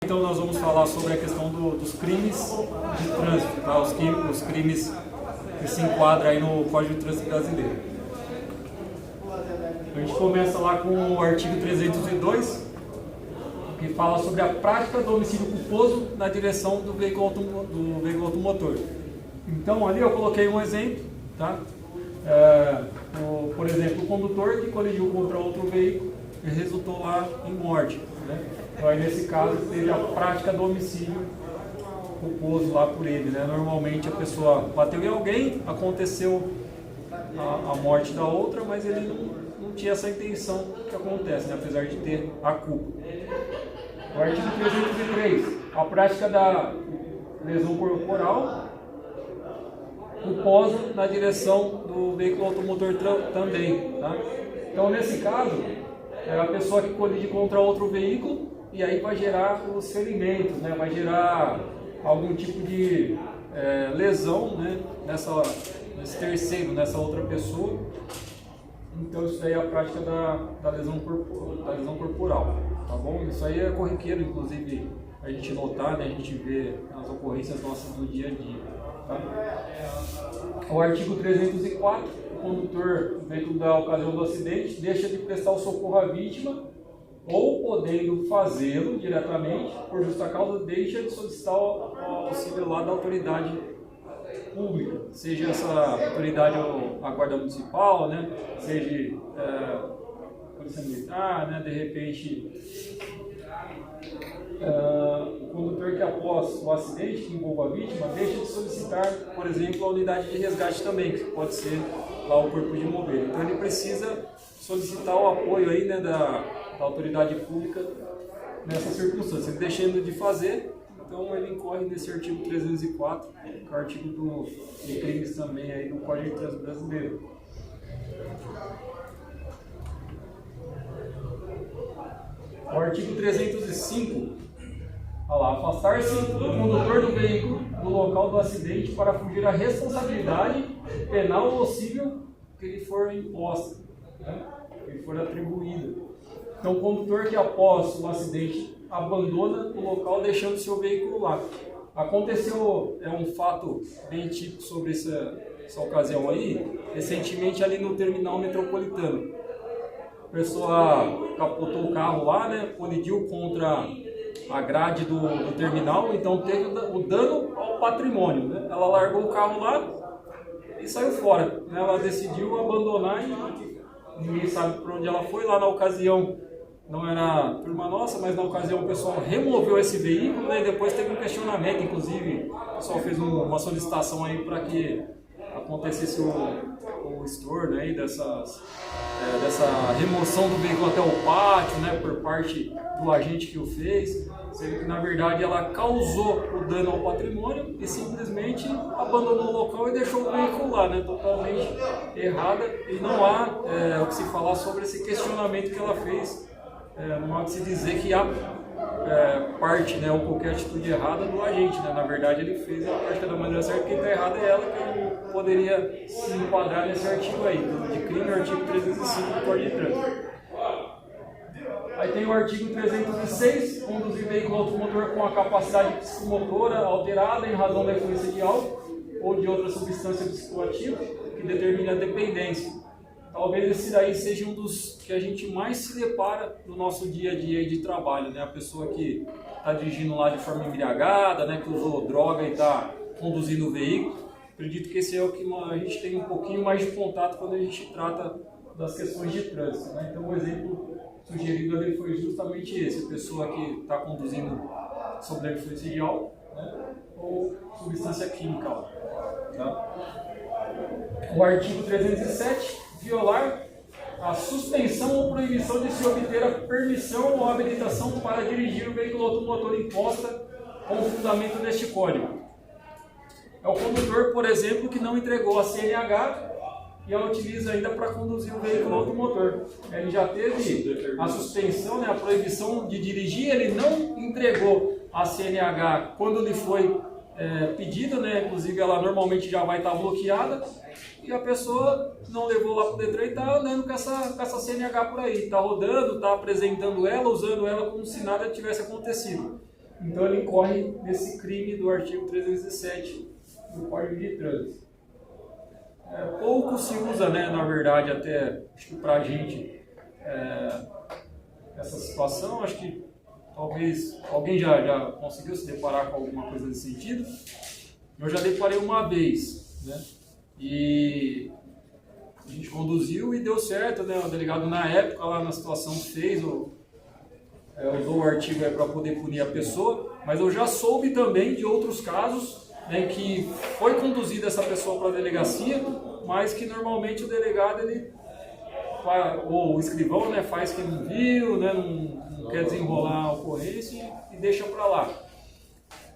então nós vamos falar sobre a questão dos crimes de trânsito, tá? Os crimes que se enquadram aí no Código de Trânsito Brasileiro. A gente começa lá com o artigo 302, que fala sobre a prática do homicídio culposo na direção do veículo automotor. Então ali eu coloquei um exemplo, tá? Por exemplo, o condutor que colidiu contra outro veículo e resultou lá em morte, né? Então aí nesse caso teve a prática do homicídio culposo lá por ele, né? Normalmente a pessoa bateu em alguém, aconteceu a morte da outra, mas ele não tinha essa intenção que acontece, né? Apesar de ter a culpa. O artigo 303, a prática da lesão corporal culposa na direção do veículo automotor também, tá? Então nesse caso, é a pessoa que colide contra outro veículo e aí vai gerar os ferimentos, né? Vai gerar algum tipo de lesão, né? Nesse terceiro, nessa outra pessoa. Então isso aí é a prática da lesão corporal, tá bom? Isso aí é corriqueiro, inclusive a gente notar, né? A gente vê as ocorrências nossas do dia a dia, tá? O artigo 304, o condutor do veículo da ocasião do acidente deixa de prestar o socorro à vítima ou podendo fazê-lo diretamente, por justa causa, deixa de solicitar o auxílio lá da autoridade pública, seja essa autoridade a guarda municipal, né? Seja polícia militar, né? De repente o condutor que após o acidente que envolva a vítima deixa de solicitar, por exemplo, a unidade de resgate também, que pode ser lá o corpo de bombeiro. Então ele precisa solicitar o apoio aí, né, da autoridade pública nessa circunstância. Ele deixando de fazer, então ele incorre nesse artigo 304, que é o artigo de crimes também aí do Código de Trânsito Brasileiro. O artigo 305, olha lá, afastar-se do condutor do veículo do local do acidente para fugir à responsabilidade penal ou civil que lhe for imposta, né? Que lhe for atribuída. Então, o condutor que após o acidente abandona o local deixando seu veículo lá. Aconteceu um fato bem típico sobre essa ocasião aí, recentemente ali no terminal metropolitano. A pessoa capotou o carro lá, né? Colidiu contra a grade do terminal, então teve o dano ao patrimônio, né? Ela largou o carro lá e saiu fora, né? Ela decidiu abandonar e ninguém sabe para onde ela foi. Lá na ocasião, não era turma nossa, mas na ocasião o pessoal removeu esse veículo, né? E depois teve um questionamento, inclusive o pessoal fez uma solicitação aí para que acontecesse o estorno aí dessa remoção do veículo até o pátio, né, por parte do agente que o fez, sendo que na verdade ela causou o dano ao patrimônio e simplesmente abandonou o local e deixou o veículo lá, né, totalmente errada, e não há o que se falar sobre esse questionamento que ela fez, não há o que se dizer que há parte, né, ou qualquer atitude errada do agente, né? Na verdade ele fez a prática da maneira certa, quem está errado é ela, que não poderia se enquadrar nesse artigo aí, de crime, artigo 305 do Código de Trânsito. Aí tem o artigo 306, conduzir veículo automotor com a capacidade psicomotora alterada em razão da influência de álcool ou de outra substância psicoativa que determine a dependência. Talvez esse daí seja um dos que a gente mais se depara no nosso dia a dia de trabalho, né? A pessoa que está dirigindo lá de forma embriagada, né? Que usou droga e está conduzindo o veículo. Acredito que esse é o que a gente tem um pouquinho mais de contato quando a gente trata das questões de trânsito, né? Então o exemplo sugerido ali foi justamente esse: a pessoa que está conduzindo sob a influência de álcool, né? Ou substância química, tá? O artigo 307, violar a suspensão ou proibição de se obter a permissão ou habilitação para dirigir o veículo automotor imposta com o fundamento deste código. É o condutor, por exemplo, que não entregou a CNH e a utiliza ainda para conduzir o veículo automotor. Ele já teve a suspensão, né, a proibição de dirigir, ele não entregou a CNH quando lhe foi pedido, né? Inclusive ela normalmente já vai estar bloqueada, e a pessoa não levou lá para o Detran e está andando com essa CNH por aí, está rodando, está apresentando ela, usando ela como se nada tivesse acontecido. então ele incorre nesse crime do artigo 307 do Código de Trânsito. Pouco se usa, né, na verdade, até acho que para a gente essa situação. Acho que talvez alguém já conseguiu se deparar com alguma coisa nesse sentido. Eu já deparei uma vez, né, e a gente conduziu e deu certo, né, o delegado na época lá na situação fez usou o artigo para poder punir a pessoa, mas eu já soube também de outros casos, né, que foi conduzida essa pessoa para a delegacia, mas que normalmente o delegado ou o escrivão, né, faz que não viu, né, não quer desenrolar a ocorrência e deixa para lá.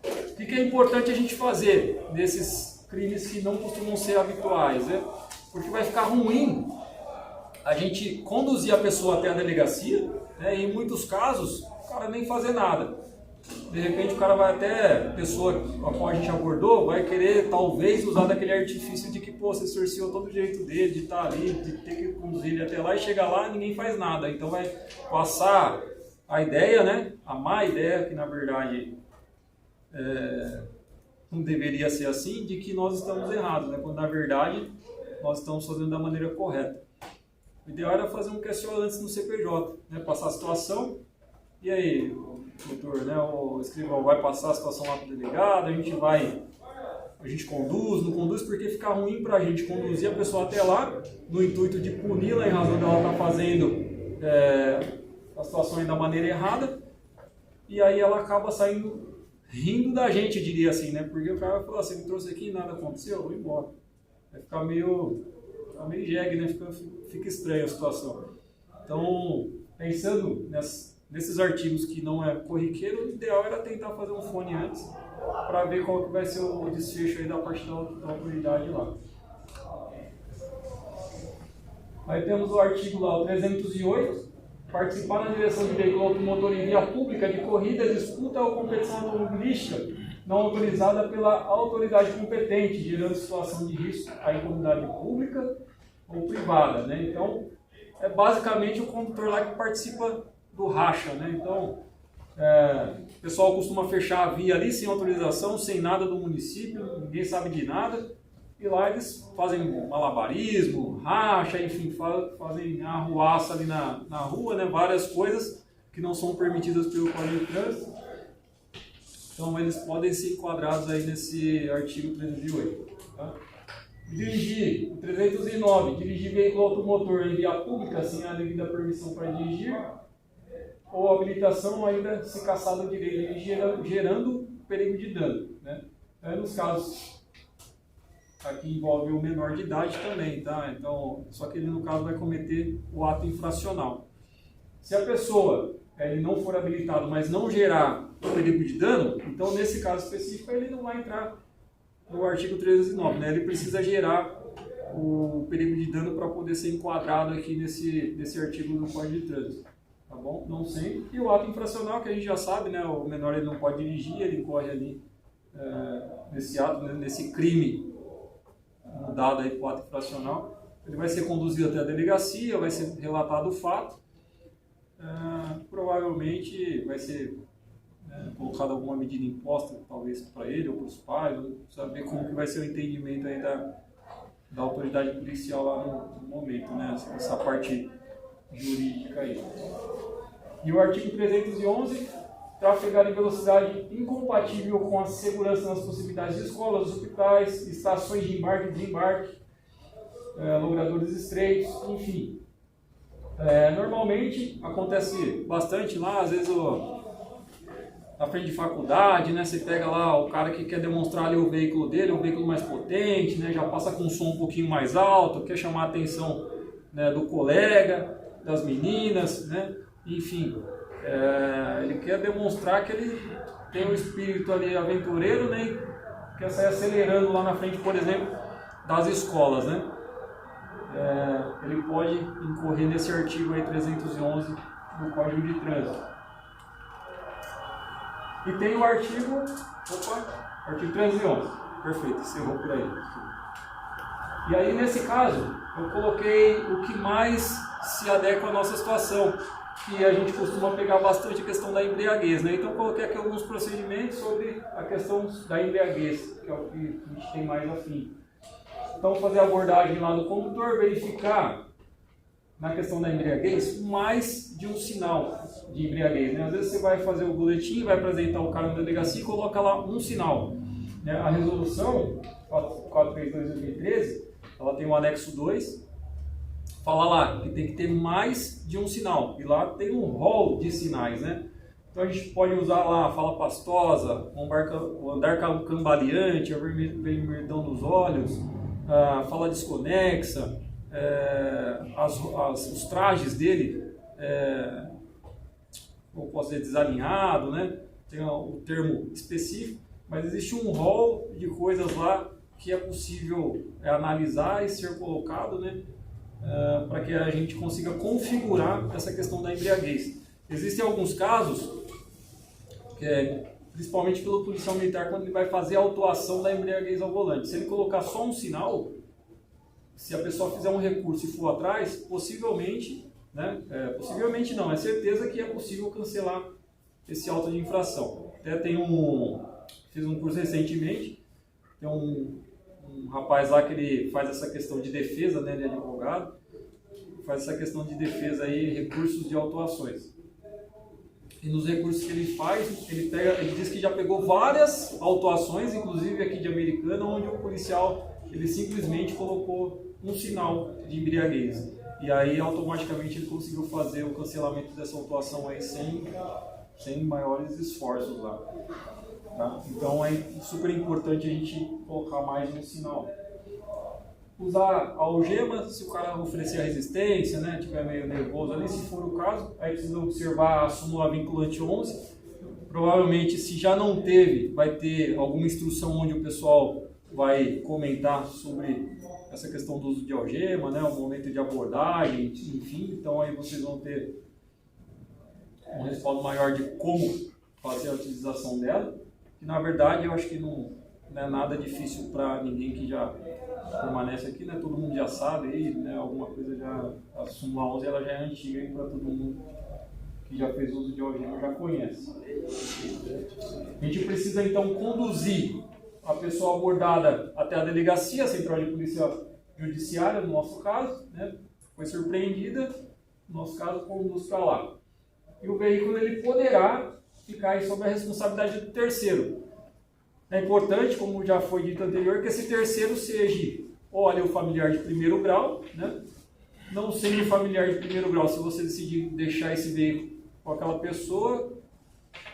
O que é importante a gente fazer nesses crimes que não costumam ser habituais, né? Porque vai ficar ruim a gente conduzir a pessoa até a delegacia, né, e em muitos casos o cara nem fazer nada. De repente o cara vai até, a pessoa a qual a gente abordou, vai querer talvez usar daquele artifício de que, pô, você cerceou todo o direito dele de estar ali, de ter que conduzir ele até lá, e chega lá e ninguém faz nada. Então vai passar a ideia, né, a má ideia, que na verdade não deveria ser assim, de que nós estamos errados, né, quando na verdade nós estamos fazendo da maneira correta. O ideal era fazer um QSO antes no CPJ, né, passar a situação, e aí, doutor, né, o escrivão vai passar a situação lá para o delegado, a gente conduz, não conduz, porque fica ruim para a gente conduzir a pessoa até lá, no intuito de puni-la em razão dela estar fazendo a situação aí da maneira errada, e aí ela acaba saindo rindo da gente, diria assim, né, porque o cara vai falar, você me trouxe aqui e nada aconteceu, eu vou embora. Vai ficar meio jegue, né, fica estranha a situação. Então, pensando nesses artigos que não é corriqueiro, o ideal era tentar fazer um fone antes, para ver qual que vai ser o desfecho aí da parte da autoridade lá. Aí temos o artigo lá, o 308, participar na direção de veículo automotor em via pública de corrida, disputa ou competição automobilística não autorizada pela autoridade competente, gerando situação de risco à comunidade pública ou privada, né? Então, é basicamente o condutor lá que participa do racha, né? Então, o pessoal costuma fechar a via ali sem autorização, sem nada do município, ninguém sabe de nada, e lá eles fazem malabarismo, racha, enfim, fazem arruaça ali na rua, né? Várias coisas que não são permitidas pelo Código de Trânsito. Então, eles podem ser enquadrados aí nesse artigo 308. Tá? Dirigir, o 309, dirigir veículo automotor em via pública sem a devida permissão para dirigir, ou habilitação ainda se caçado o direito, gerando perigo de dano, né? Nos casos, aqui envolve o menor de idade também, tá? Então, só que ele no caso vai cometer o ato infracional. Se a pessoa ele não for habilitado, mas não gerar perigo de dano, então nesse caso específico ele não vai entrar no artigo 309, né? Ele precisa gerar o perigo de dano para poder ser enquadrado aqui nesse artigo do Código de Trânsito, tá bom? Não sempre. E o ato infracional, que a gente já sabe, né? O menor ele não pode dirigir, ele incorre ali nesse ato, né? Nesse crime dado aí para o ato infracional. Ele vai ser conduzido até a delegacia, vai ser relatado o fato, provavelmente vai ser colocada alguma medida imposta, talvez para ele ou para os pais, saber como que vai ser o entendimento aí da autoridade policial lá no momento, né? Essa parte jurídica aí. E o artigo 311, trafegar em velocidade incompatível com a segurança nas proximidades de escolas, hospitais, estações de embarque e desembarque, logradouros estreitos, enfim. Normalmente acontece bastante lá, às vezes na frente de faculdade, né, você pega lá o cara que quer demonstrar ali o veículo dele, um veículo mais potente, né, já passa com um som um pouquinho mais alto, quer chamar a atenção, né, do colega, das meninas, né, enfim, ele quer demonstrar que ele tem um espírito ali aventureiro, né, e quer sair acelerando lá na frente, por exemplo, das escolas, né. Ele pode incorrer nesse artigo aí 311 do Código de Trânsito. E tem o artigo 311. Perfeito, encerrou por aí. E aí, nesse caso, eu coloquei o que mais se adequa à nossa situação, que a gente costuma pegar bastante a questão da embriaguez, né? Então eu coloquei aqui alguns procedimentos sobre a questão da embriaguez, que é o que a gente tem mais afim. Então fazer a abordagem lá do condutor, verificar na questão da embriaguez mais de um sinal de embriaguez, né? Às vezes você vai fazer o boletim, vai apresentar o cara na delegacia e coloca lá um sinal, né? A resolução 432/2013, ela tem o anexo 2, fala lá que tem que ter mais de um sinal, e lá tem um rol de sinais, né? Então a gente pode usar lá a fala pastosa, o andar cambaleante, a vermelhidão dos olhos, a fala desconexa, os trajes dele, ou posso dizer desalinhado, né? Tem o termo específico, mas existe um rol de coisas lá que é possível analisar e ser colocado, né? Para que a gente consiga configurar essa questão da embriaguez. Existem alguns casos, principalmente pelo policial militar, quando ele vai fazer a autuação da embriaguez ao volante. Se ele colocar só um sinal, se a pessoa fizer um recurso e for atrás, possivelmente, né? Possivelmente não, é certeza que é possível cancelar esse auto de infração. Até fiz um curso recentemente, tem um rapaz lá que ele faz essa questão de defesa, né, de advogado, faz essa questão de defesa aí, recursos de autuações. E nos recursos que ele faz, ele diz que já pegou várias autuações, inclusive aqui de Americana, onde o policial ele simplesmente colocou um sinal de embriaguez. E aí automaticamente ele conseguiu fazer o cancelamento dessa autuação aí sem maiores esforços lá. Tá? Então é super importante a gente colocar mais um sinal. Usar a algema, se o cara oferecer a resistência, né, tiver meio nervoso ali, se for o caso, aí precisa observar a súmula vinculante 11. Provavelmente, se já não teve, vai ter alguma instrução onde o pessoal vai comentar sobre essa questão do uso de algema, né, o momento de abordagem, enfim. Então aí vocês vão ter um respaldo maior de como fazer a utilização dela. E na verdade eu acho que não é nada difícil para ninguém que já permanece aqui, né? Todo mundo já sabe aí, né? Alguma coisa já, a súmula 11 ela já é antiga para todo mundo que já fez uso de algema já conhece. A gente precisa então conduzir a pessoa abordada até a delegacia, a Central de Polícia Judiciária, no nosso caso, né? Foi surpreendida, no nosso caso, conduz para lá. E o veículo ele poderá ficar aí sob a responsabilidade do terceiro. É importante, como já foi dito anterior, que esse terceiro seja ou ali o familiar de primeiro grau, né? Não sendo familiar de primeiro grau, se você decidir deixar esse veículo com aquela pessoa,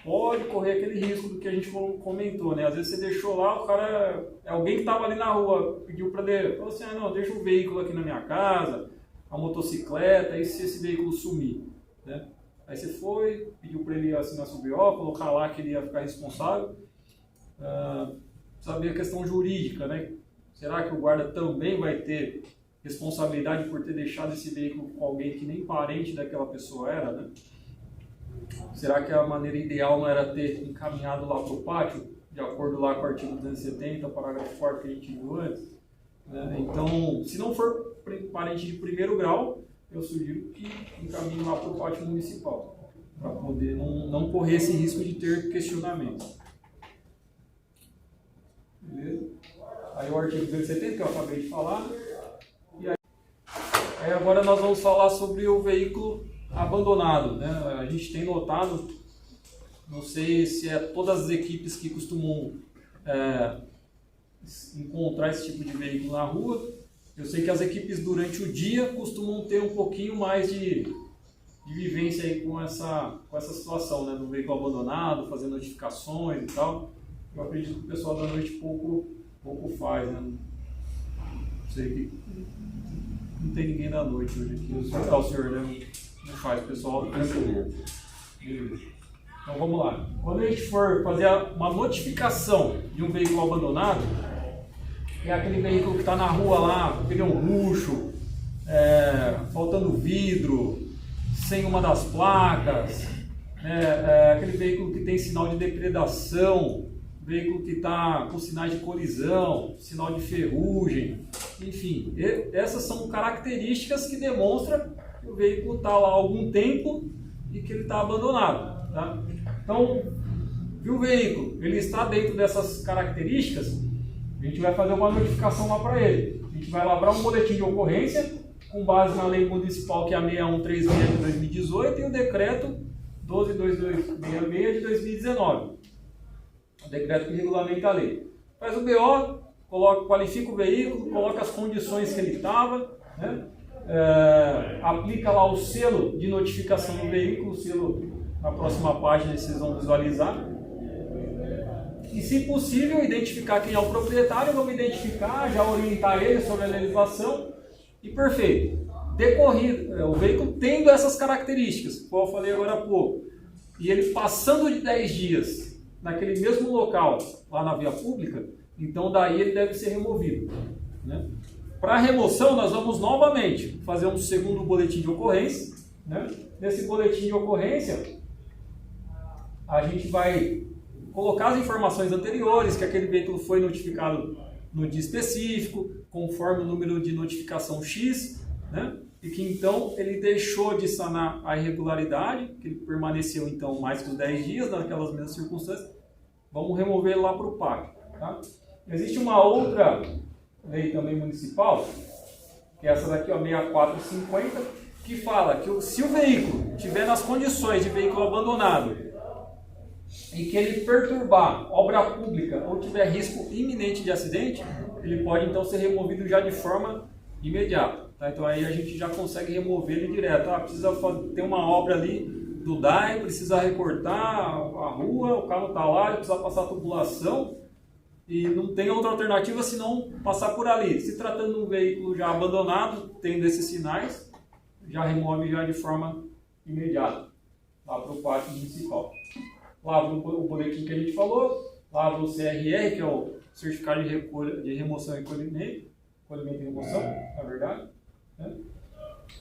pode correr aquele risco do que a gente comentou, né? Às vezes você deixou lá, o cara, alguém que estava ali na rua, pediu para ele, falou assim, não, deixa o veículo aqui na minha casa, a motocicleta, e se esse veículo sumir, né? Aí você foi, pediu para ele assinar seu BO, colocar lá que ele ia ficar responsável. Saber a questão jurídica, né? Será que o guarda também vai ter responsabilidade por ter deixado esse veículo com alguém que nem parente daquela pessoa era, né? Será que a maneira ideal não era ter encaminhado lá para o pátio, de acordo lá com o artigo 270, parágrafo 4 que a gente viu antes? Né? Então, se não for parente de primeiro grau, eu sugiro que encaminhe lá para o pátio municipal, para poder não correr esse risco de ter questionamento. Beleza? Aí o artigo 270 que eu acabei de falar. E aí agora nós vamos falar sobre o veículo abandonado, né? A gente tem notado, não sei se é todas as equipes que costumam encontrar esse tipo de veículo na rua. Eu sei que as equipes durante o dia costumam ter um pouquinho mais de vivência aí com essa situação, né? Do veículo abandonado, fazer notificações e tal. Eu acredito que o pessoal da noite pouco faz, né? Não sei que não tem ninguém da noite hoje aqui. O senhor, né? Não faz, o pessoal tranquilo. Então vamos lá. Quando a gente for fazer uma notificação de um veículo abandonado, é aquele veículo que está na rua lá, pneu murcho, faltando vidro, sem uma das placas, aquele veículo que tem sinal de depredação, veículo que está com sinais de colisão, sinal de ferrugem, enfim, essas são características que demonstram que o veículo está lá há algum tempo e que ele está abandonado. Tá? Então, se o veículo ele está dentro dessas características, a gente vai fazer uma notificação lá para ele. A gente vai elaborar um boletim de ocorrência com base na lei municipal que é a 6136 de 2018 e o decreto 12.2266 de 2019. O decreto que regulamenta a lei. Faz o BO, qualifica o veículo, coloca as condições que ele estava, né? Aplica lá o selo de notificação do veículo, o selo na próxima página vocês vão visualizar. E, se possível, identificar quem é o proprietário, vamos identificar, já orientar ele sobre a legislação e perfeito. Decorrido, o veículo tendo essas características, como eu falei agora há pouco, e ele passando de 10 dias naquele mesmo local, lá na via pública, então daí ele deve ser removido. Né? Para remoção, nós vamos novamente fazer um segundo boletim de ocorrência. Né? Nesse boletim de ocorrência, a gente vai colocar as informações anteriores, que aquele veículo foi notificado no dia específico, conforme o número de notificação X, né? E que então ele deixou de sanar a irregularidade, que ele permaneceu então mais que os 10 dias naquelas mesmas circunstâncias. Vamos remover ele lá para o PAC. Tá? Existe uma outra lei também municipal, que é essa daqui, ó, 6450, que fala que se o veículo estiver nas condições de veículo abandonado e que ele perturbar obra pública ou tiver risco iminente de acidente, ele pode então ser removido já de forma imediata. Tá? Então aí a gente já consegue remover ele direto. Precisa ter uma obra ali do DAE, precisa recortar a rua, o carro está lá, ele precisa passar a tubulação e não tem outra alternativa senão passar por ali. Se tratando de um veículo já abandonado, tendo esses sinais, já remove já de forma imediata lá para o pátio municipal. Lavra o boletim que a gente falou, lavra o CRR, que é o Certificado de Remoção e Colhimento e Remoção, na verdade. Né?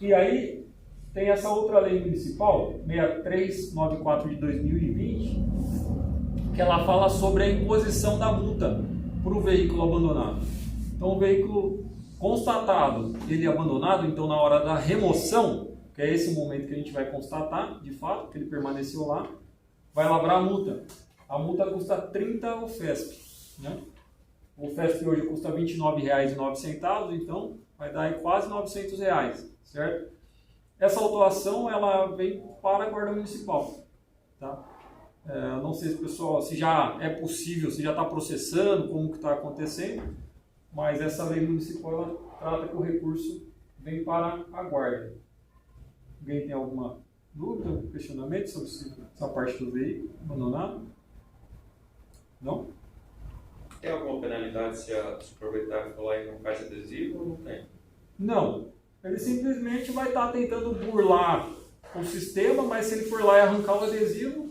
E aí tem essa outra lei municipal, 6394 de 2020, que ela fala sobre a imposição da multa para o veículo abandonado. Então, o veículo constatado, ele abandonado, então na hora da remoção, que é esse momento que a gente vai constatar, de fato, que ele permaneceu lá, vai lavrar a multa. A multa custa 30 OFESP. Né? O FESP hoje custa R$ 29,09, então vai dar aí quase R$ 900, certo? Essa autuação ela vem para a Guarda Municipal. Tá? Não sei se pessoal, se já é possível, se já está processando, como que está acontecendo, mas essa lei municipal ela trata que o recurso vem para a Guarda. Alguém tem alguma dúvida, questionamento sobre essa parte do veículo abandonado? Não? Tem alguma penalidade se o proprietário for lá e não faz adesivo ou não tem? Não. Ele simplesmente vai estar tentando burlar o sistema, mas se ele for lá e arrancar o adesivo,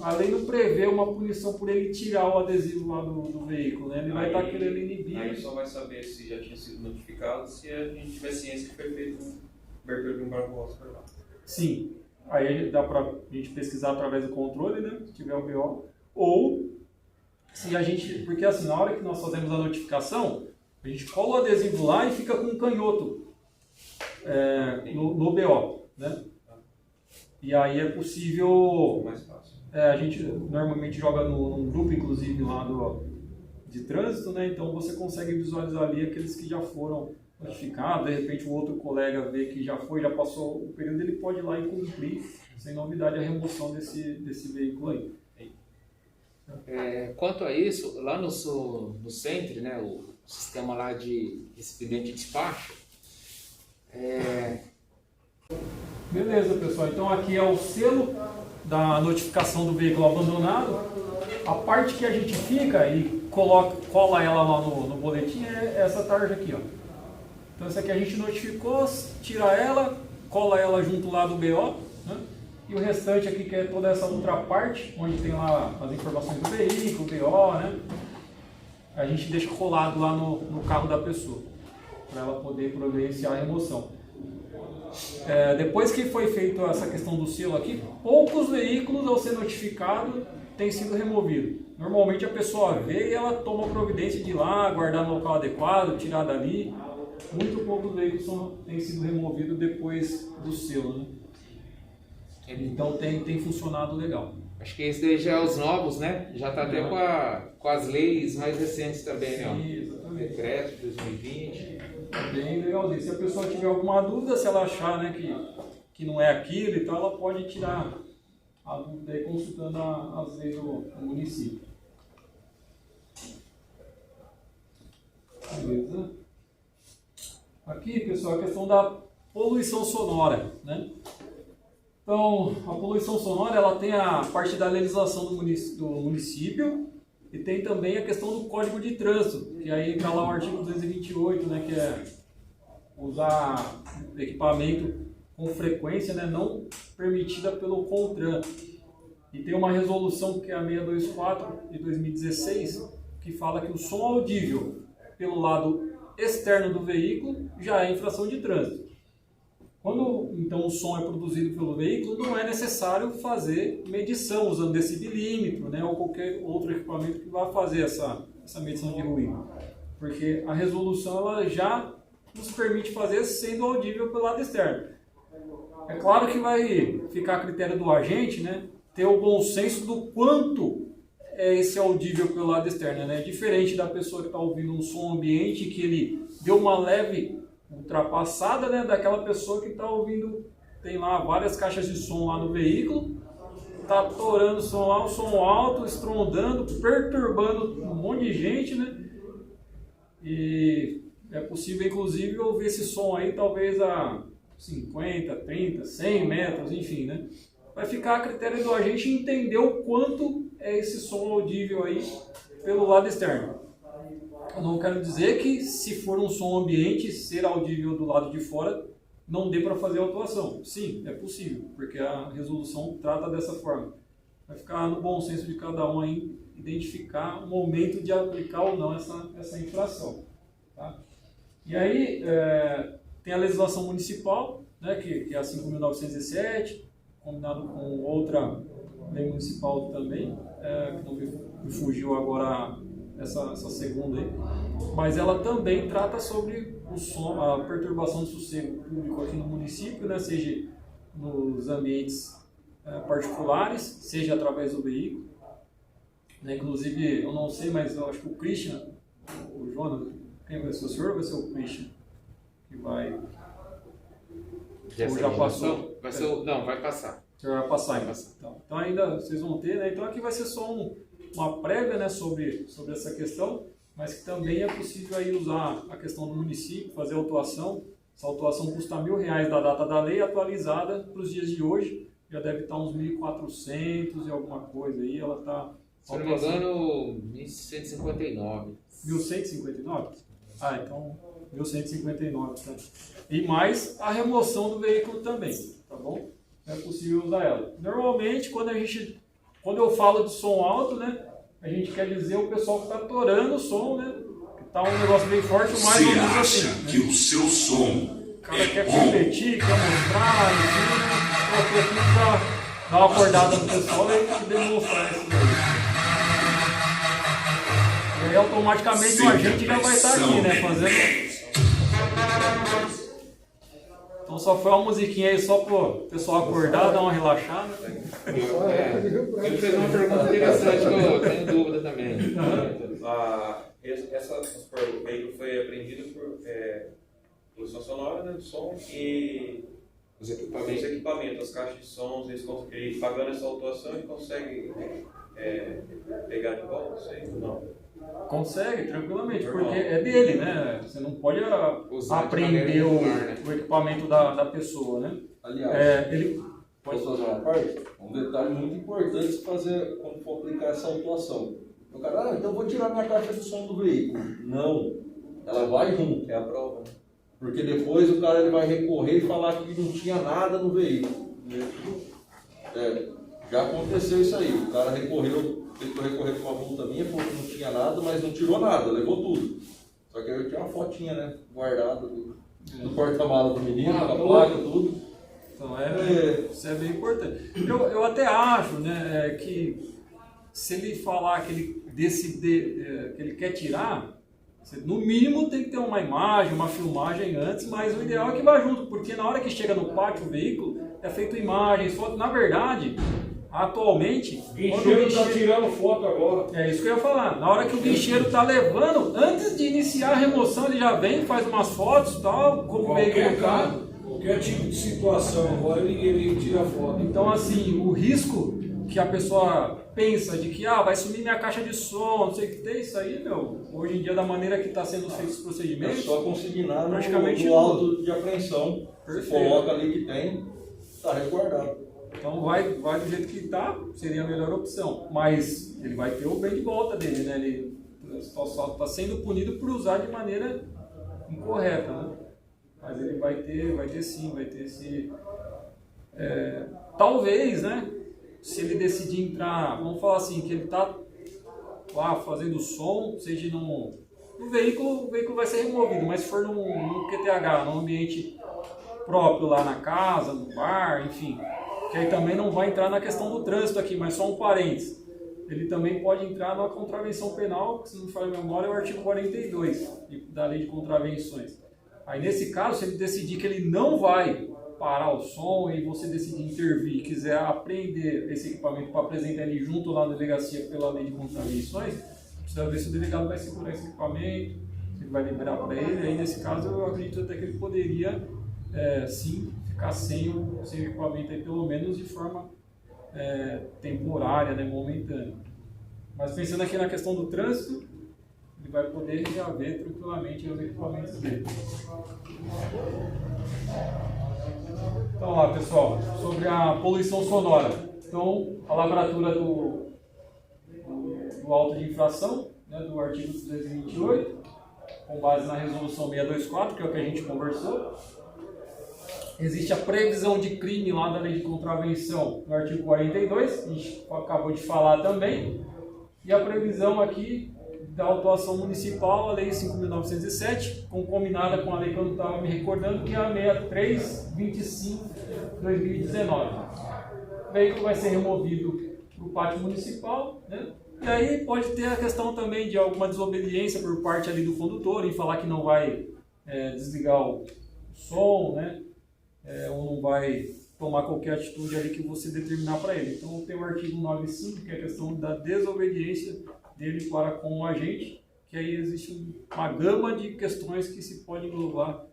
a lei não prevê uma punição por ele tirar o adesivo lá do veículo. Né? Ele vai estar querendo inibir. Aí só vai saber se já tinha sido notificado se a gente tiver ciência que foi feito abertura de um barco por lá. Sim. Aí dá para a gente pesquisar através do controle, né? Se tiver o BO. Ou, se a gente... Porque assim, na hora que nós fazemos a notificação, a gente cola o adesivo lá e fica com um canhoto no BO, né? E aí é possível... Mais fácil. A gente normalmente joga num grupo, inclusive, lá de trânsito, né? Então você consegue visualizar ali aqueles que já foram notificados. De repente o outro colega vê que já passou o período, ele pode ir lá e cumprir, sem novidade, a remoção desse veículo aí. Quanto a isso, lá no Centre, né, o sistema lá de expediente de despacho, Beleza, pessoal. Então aqui é o selo da notificação do veículo abandonado. A parte que a gente fica e cola ela lá no boletim é essa tarja aqui, ó. Então essa aqui a gente notificou, tira ela, cola ela junto lá do BO, né? E o restante aqui, que é toda essa outra parte, onde tem lá as informações do veículo, BO, né? A gente deixa colado lá no carro da pessoa, para ela poder providenciar a remoção. Depois que foi feita essa questão do selo aqui, poucos veículos, ao ser notificado, têm sido removidos. Normalmente a pessoa vê e ela toma providência de ir lá, guardar no local adequado, tirar dali. Muito poucos veículos têm sido removidos depois do selo, né? Então tem funcionado legal. Acho que esse daí já é os novos, né? Já está até com as leis mais recentes também, né? Sim, exatamente. Decreto de 2020. Bem legalzinho. Se a pessoa tiver alguma dúvida, se ela achar, né, que não é aquilo e tal, ela pode tirar a dúvida aí consultando as leis do município. Beleza? Aqui, pessoal, a questão da poluição sonora, né? Então, a poluição sonora, ela tem a parte da legislação do município e tem também a questão do Código de Trânsito, que aí entra lá o artigo 228, né, que é usar equipamento com frequência, né, não permitida pelo CONTRAN. E tem uma resolução que é a 624 de 2016, que fala que o som audível pelo lado externo do veículo já é infração de trânsito. Quando então o som é produzido pelo veículo, não é necessário fazer medição usando decibilímetro, né, ou qualquer outro equipamento que vá fazer essa medição de ruído. Porque a resolução ela já nos permite fazer sendo audível pelo lado externo. É claro que vai ficar a critério do agente, né, ter o bom senso do quanto é esse audível pelo lado externo, né? Diferente da pessoa que está ouvindo um som ambiente que ele deu uma leve ultrapassada, né, daquela pessoa que está ouvindo, tem lá várias caixas de som lá no veículo, está torando o som lá, um som alto, estrondando, perturbando um monte de gente, né? E é possível, inclusive, ouvir esse som aí talvez a 50, 30, 100 metros, enfim, né? Vai ficar a critério do agente entender o quanto é esse som audível aí pelo lado externo. Eu não quero dizer que se for um som ambiente, ser audível do lado de fora, não dê para fazer autuação. Sim, é possível, porque a resolução trata dessa forma. Vai ficar no bom senso de cada um aí identificar o momento de aplicar ou não essa infração. Tá? E aí, tem a legislação municipal, né, que é a 5.907, combinado com outra lei municipal também, que não me fugiu agora essa segunda aí, mas ela também trata sobre o som, a perturbação do sossego público aqui no município, né, seja nos ambientes particulares, seja através do veículo. Né, inclusive, eu não sei, mas eu acho que o Christian, o Jonas, quem vai ser o senhor ou vai ser o Christian? Que vai... Ou já passou? Vai ser não, vai passar. O senhor vai passar, então ainda vocês vão ter, né? Então aqui vai ser só uma prévia, né, sobre essa questão, mas que também é possível aí usar a questão do município, fazer autuação. Essa autuação custa R$1.000 da data da lei, atualizada para os dias de hoje, já deve estar uns 1.400 e alguma coisa aí, ela está... Se não me engano, 1.159. 1.159? Ah, então 1.159, tá? E mais a remoção do veículo também, tá bom? É possível usar ela. Normalmente, quando eu falo de som alto, né, a gente quer dizer o pessoal que está torando o som, né, que está um negócio bem forte, mais ou menos assim. Você acha que o seu som O cara quer competir, quer mostrar, enfim, né, eu tô aqui para dar uma acordada no pessoal e demonstrar isso daí. E aí, automaticamente, o agente já vai estar aqui, né, fazendo... Então só foi uma musiquinha aí só pro pessoal acordar, dar uma relaxada. Ele fez uma pergunta interessante que eu tenho dúvida também. O veículo foi apreendido por poluição sonora, né, do som e os equipamentos, as caixas de sons, ele pagando essa autuação, ele consegue pegar de volta isso aí? Não. Consegue, tranquilamente, porque é dele, né? Você não pode apreender o equipamento da pessoa, né? Aliás, ele posso fazer uma parte? Um detalhe muito importante se fazer quando for aplicar essa autuação. O cara, então vou tirar minha caixa de som do veículo. Não, ela vai junto. É a prova, né? Porque depois o cara ele vai recorrer e falar que não tinha nada no veículo. Já aconteceu isso aí, o cara tentou recorrer com uma multa minha, falou que não tinha nada, mas não tirou nada, levou tudo. Só que eu tinha uma fotinha, né, guardada do porta-mala do menino, com a placa, tudo. Então isso é bem importante. Eu até acho, né, que se ele falar que ele quer tirar, no mínimo tem que ter uma imagem, uma filmagem antes, mas o ideal é que vá junto, porque na hora que chega no pátio o veículo, é feito imagens, fotos. Na verdade, atualmente, Guincheiro está tirando foto agora. é isso que eu ia falar. Na hora que o guincheiro está levando, antes de iniciar a remoção, ele já vem, faz umas fotos, tal, como veículo do carro. Qualquer tipo de situação agora ele tira foto. Então, assim, o risco que a pessoa pensa de que vai sumir minha caixa de som, não sei o que tem, isso aí, meu, hoje em dia, da maneira que está sendo feitos os É procedimentos, só consignar praticamente no auto de apreensão. Você Perfeito. coloca ali que tem, está resguardado. então vai do jeito que está, seria a melhor opção. Mas ele vai ter o bem de volta dele, né? Ele só está sendo punido por usar de maneira incorreta, né? Mas ele vai ter sim esse... talvez, né? Se ele decidir entrar, vamos falar assim, que ele está lá fazendo som, seja no veículo, o veículo vai ser removido, mas se for num QTH, num ambiente próprio lá na casa, no bar, enfim, que aí também não vai entrar na questão do trânsito aqui, mas só um parênteses. Ele também pode entrar na contravenção penal, que se não me falha a memória, é o artigo 42 da Lei de Contravenções. Aí nesse caso, se ele decidir que ele não vai parar o som e você decidir intervir e quiser apreender esse equipamento para apresentar ele junto lá na delegacia pela Lei de Contravenções, precisa ver se o delegado vai segurar esse equipamento, se ele vai liberar para ele. Aí nesse caso eu acredito até que ele poderia sim ficar sem o equipamento aí, pelo menos de forma temporária, né, momentânea. Mas pensando aqui na questão do trânsito, ele vai poder já ver tranquilamente os equipamentos dele. Então lá, pessoal, sobre a poluição sonora. Então, a lavratura do auto de infração, né, do artigo 228, com base na resolução 624, que é o que a gente conversou. Existe a previsão de crime lá da Lei de Contravenção, no artigo 42, a gente acabou de falar também. E a previsão aqui da autuação municipal, a Lei 5.907, concominada com a lei que eu não estava me recordando, que é a 6325/2019. O veículo vai ser removido para o pátio municipal, né? E aí pode ter a questão também de alguma desobediência por parte ali do condutor, em falar que não vai desligar o som, né? Ou não vai tomar qualquer atitude ali que você determinar para ele. Então tem o artigo 95, que é a questão da desobediência dele para com o agente, que aí existe uma gama de questões que se pode englobar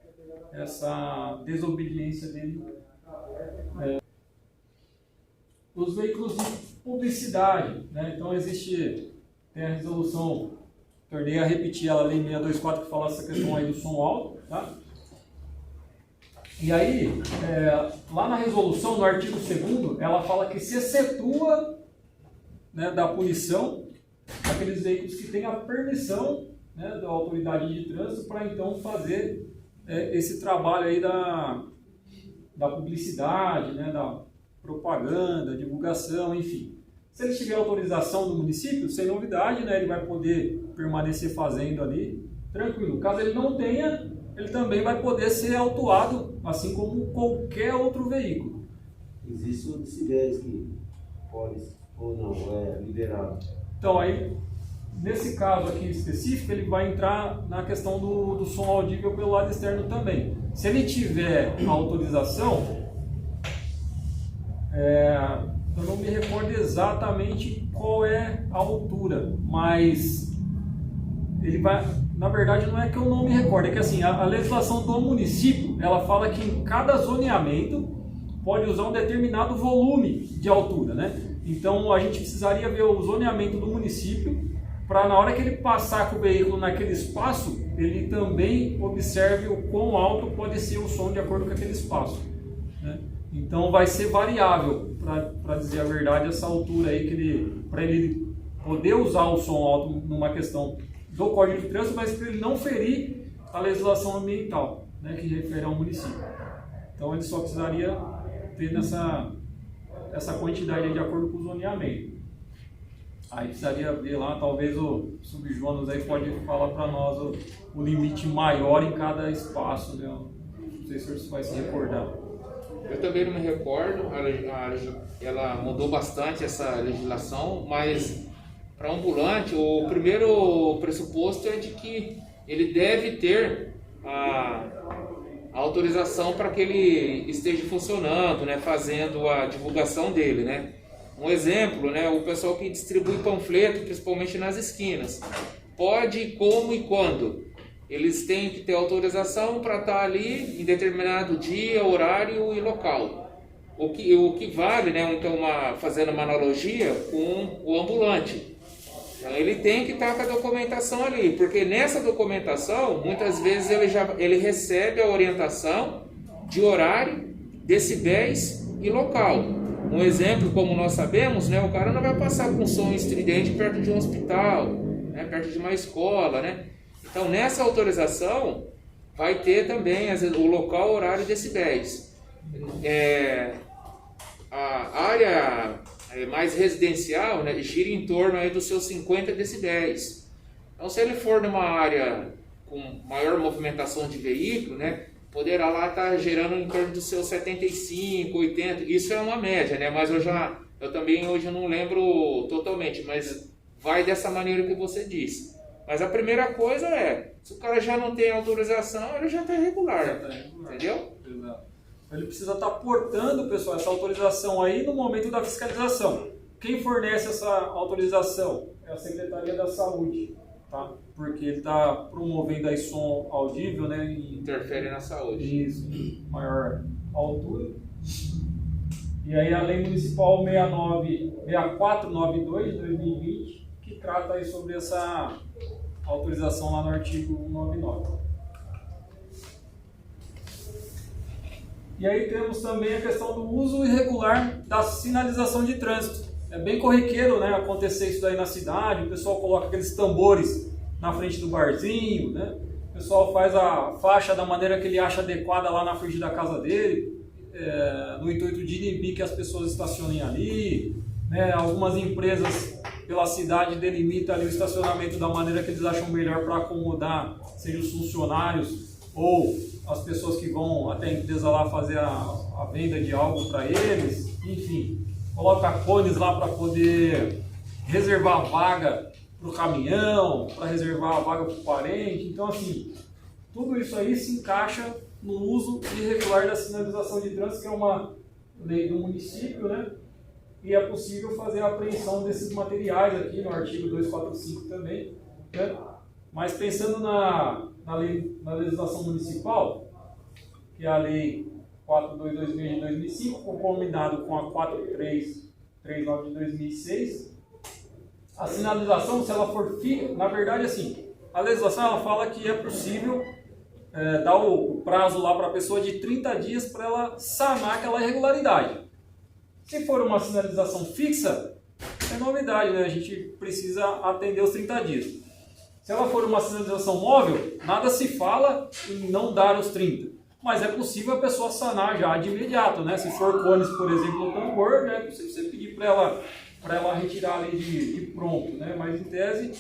essa desobediência dele. Os veículos de publicidade, né? Então tem a resolução, tornei a repetir ela, a Lei 624, que fala essa questão aí do som alto, tá? E aí, lá na resolução, no artigo 2º, ela fala que se excetua, né, da punição aqueles veículos que têm a permissão, né, da autoridade de trânsito para então fazer esse trabalho aí da publicidade, né, da propaganda, divulgação, enfim. Se ele tiver autorização do município, sem novidade, né, ele vai poder permanecer fazendo ali, tranquilo. Caso ele não tenha, ele também vai poder ser autuado, assim como qualquer outro veículo. Existe um decibéis que pode ou não é liberado. Então aí, nesse caso aqui específico, ele vai entrar na questão do som audível pelo lado externo também. Se ele tiver autorização, eu não me recordo exatamente qual é a altura, mas ele vai... Na verdade, não é que eu não me recordo, é que assim, a legislação do município, ela fala que em cada zoneamento pode usar um determinado volume de altura, né? Então, a gente precisaria ver o zoneamento do município para, na hora que ele passar com o veículo naquele espaço, ele também observe o quão alto pode ser o som de acordo com aquele espaço, né? Então, vai ser variável, para dizer a verdade, essa altura aí, para ele poder usar o som alto numa questão do Código de Trânsito, mas para ele não ferir a legislação ambiental, né, que refere ao município. Então ele só precisaria ter essa quantidade aí de acordo com o zoneamento. Aí precisaria ver lá, talvez o Subjonas aí pode falar para nós o limite maior em cada espaço, né? Não sei se você vai se recordar. Eu também não me recordo, ela mudou bastante essa legislação, mas para ambulante, o primeiro pressuposto é de que ele deve ter a a autorização para que ele esteja funcionando, né, fazendo a divulgação dele, né. Um exemplo, né, o pessoal que distribui panfleto, principalmente nas esquinas, pode, como e quando. Eles têm que ter autorização para estar ali em determinado dia, horário e local. O que vale, né, então, fazendo uma analogia com o ambulante. Então, ele tem que estar com a documentação ali, porque nessa documentação, muitas vezes ele recebe a orientação de horário, decibéis e local. Um exemplo, como nós sabemos, né, o cara não vai passar com som estridente perto de um hospital, né, perto de uma escola, né? Então, nessa autorização, vai ter também o local, horário e decibéis. A área mais residencial, né, gira em torno aí dos seus 50 decibéis. Então, se ele for numa área com maior movimentação de veículo, né, poderá lá estar gerando em torno dos seus 75, 80. Isso é uma média, né? Mas eu também hoje não lembro totalmente, mas vai dessa maneira que você disse. Mas a primeira coisa se o cara já não tem autorização, ele já está irregular, entendeu? Exato. Ele precisa estar portando, pessoal, essa autorização aí no momento da fiscalização. Quem fornece essa autorização é a Secretaria da Saúde, tá? Porque ele está promovendo aí som audível, né? Interfere na saúde. Isso, maior altura. E aí a Lei Municipal 6492 de 2020, que trata aí sobre essa autorização lá no artigo 199. E aí temos também a questão do uso irregular da sinalização de trânsito. É bem corriqueiro, né, acontecer isso daí na cidade, o pessoal coloca aqueles tambores na frente do barzinho, né? O pessoal faz a faixa da maneira que ele acha adequada lá na frente da casa dele, no intuito de inibir que as pessoas estacionem ali, né? Algumas empresas pela cidade delimitam ali o estacionamento da maneira que eles acham melhor para acomodar, seja os funcionários ou as pessoas que vão até a empresa lá fazer a venda de algo para eles, enfim, coloca cones lá para poder reservar vaga para o caminhão, para reservar a vaga para o parente. Então, assim, tudo isso aí se encaixa no uso irregular da sinalização de trânsito, que é uma lei do município, né? E é possível fazer a apreensão desses materiais aqui no artigo 245 também, né? Mas pensando na legislação municipal, que é a lei 4226 de 2005, concomitado com a 4339 de 2006, a sinalização, se ela for fixa, na verdade, assim, a legislação ela fala que é possível dar o prazo lá para a pessoa de 30 dias para ela sanar aquela irregularidade. Se for uma sinalização fixa, é novidade, né? A gente precisa atender os 30 dias. Se ela for uma sinalização móvel, nada se fala em não dar os 30. Mas é possível a pessoa sanar já de imediato, né? Se for cones, por exemplo, ou tambor, é possível você pedir para ela retirar ali de pronto, né? Mas em tese,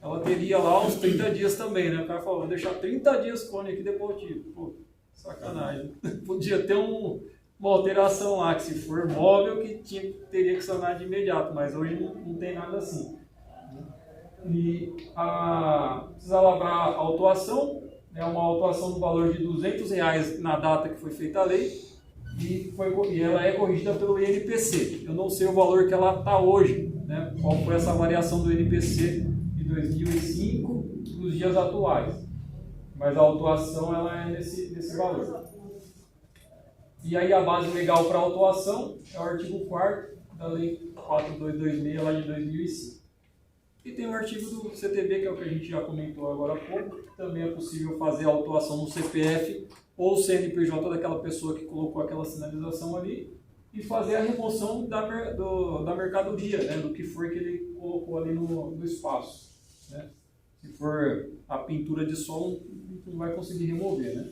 ela teria lá uns 30 dias também, né? O cara falou, vou deixar 30 dias cone aqui, depois eu tiro. Pô, sacanagem. Podia ter uma alteração lá, que se for móvel, que teria que sanar de imediato, mas hoje não tem nada assim. E precisa lavrar a autuação, é uma autuação no valor de R$200 na data que foi feita a lei, e ela é corrigida pelo INPC. Eu não sei o valor que ela está hoje, né? Qual foi essa variação do INPC de 2005 nos dias atuais, mas a autuação ela é nesse valor. E aí a base legal para a autuação é o artigo 4º da lei 4226 lá de 2005. E tem o artigo do CTB, que é o que a gente já comentou agora há pouco, que também é possível fazer a autuação no CPF ou CNPJ daquela pessoa que colocou aquela sinalização ali e fazer a remoção da mercadoria, né, do que for que ele colocou ali no espaço, né? Se for a pintura de sol, não vai conseguir remover, né?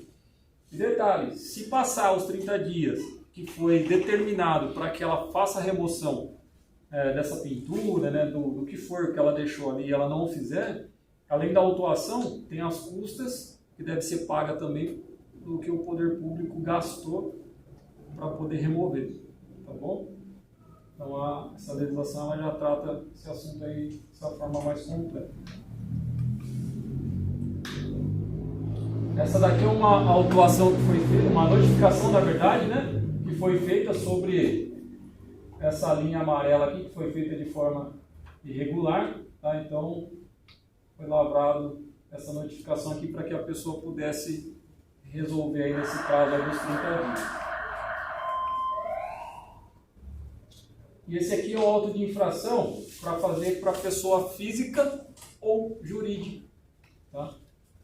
E detalhe, se passar os 30 dias que foi determinado para que ela faça a remoção dessa pintura, né, do que for que ela deixou ali e ela não o fizer, além da autuação, tem as custas que deve ser paga também do que o poder público gastou para poder remover, tá bom? Então essa legislação ela já trata esse assunto aí dessa forma mais completa. Essa daqui é uma autuação que foi feita, uma notificação, na verdade, né? Que foi feita sobre essa linha amarela aqui, que foi feita de forma irregular, tá? Então, foi lavrado essa notificação aqui para que a pessoa pudesse resolver aí nesse prazo aí dos 30 dias. E esse aqui é o auto de infração para fazer para pessoa física ou jurídica, tá?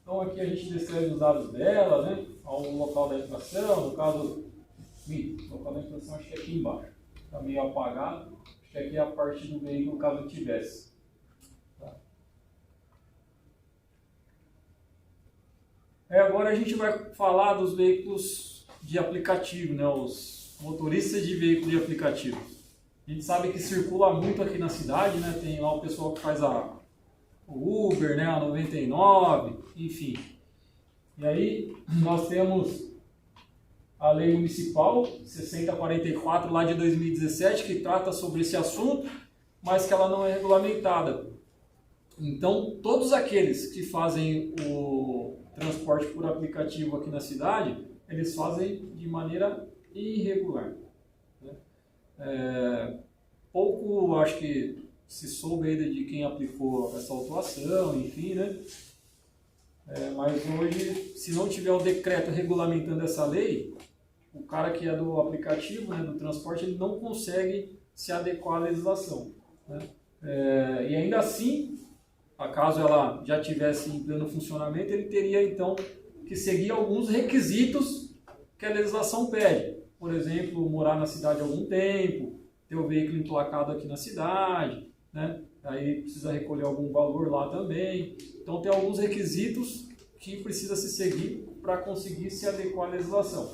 Então aqui a gente descreve os dados dela, né? Ao local da infração, no caso, o local da infração acho que é aqui embaixo, está meio apagado, acho que aqui é a parte do veículo caso tivesse. Tá? Agora a gente vai falar dos veículos de aplicativo, né? Os motoristas de veículo de aplicativo. A gente sabe que circula muito aqui na cidade, né? Tem lá o pessoal que faz o Uber, né? A 99, enfim. E aí nós temos a lei municipal 6044 lá de 2017 que trata sobre esse assunto, mas que ela não é regulamentada. Então todos aqueles que fazem o transporte por aplicativo aqui na cidade, eles fazem de maneira irregular. Pouco, acho que se soube aí de quem aplicou essa autuação, enfim, né? Mas hoje, se não tiver o decreto regulamentando essa lei, o cara que é do aplicativo, né, do transporte, ele não consegue se adequar à legislação, né? E ainda assim, acaso ela já tivesse em pleno funcionamento, ele teria então que seguir alguns requisitos que a legislação pede. Por exemplo, morar na cidade há algum tempo, ter o veículo emplacado aqui na cidade, né? Aí precisa recolher algum valor lá também. Então tem alguns requisitos que precisa se seguir para conseguir se adequar à legislação.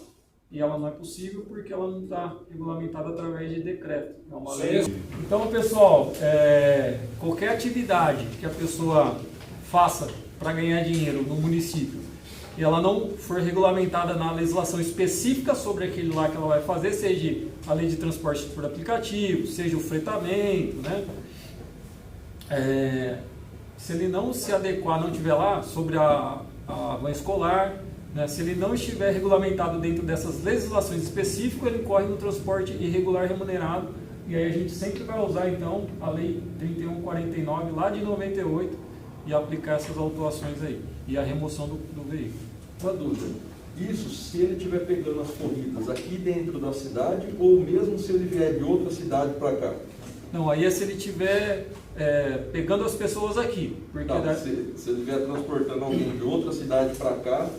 E ela não é possível porque ela não está regulamentada através de decreto. É uma lei. Então, pessoal, qualquer atividade que a pessoa faça para ganhar dinheiro no município e ela não for regulamentada na legislação específica sobre aquele lá que ela vai fazer, seja a lei de transporte por aplicativo, seja o fretamento, né? Se ele não se adequar, não estiver lá sobre a van escolar, né? Se ele não estiver regulamentado dentro dessas legislações específicas, ele corre no transporte irregular remunerado, e aí a gente sempre vai usar então a lei 3149 lá de 98 e aplicar essas autuações aí, e a remoção do veículo. Uma dúvida, isso se ele estiver pegando as corridas aqui dentro da cidade ou mesmo se ele vier de outra cidade para cá? Não, aí é se ele estiver pegando as pessoas aqui. Porque se ele estiver transportando alguém de outra cidade para cá,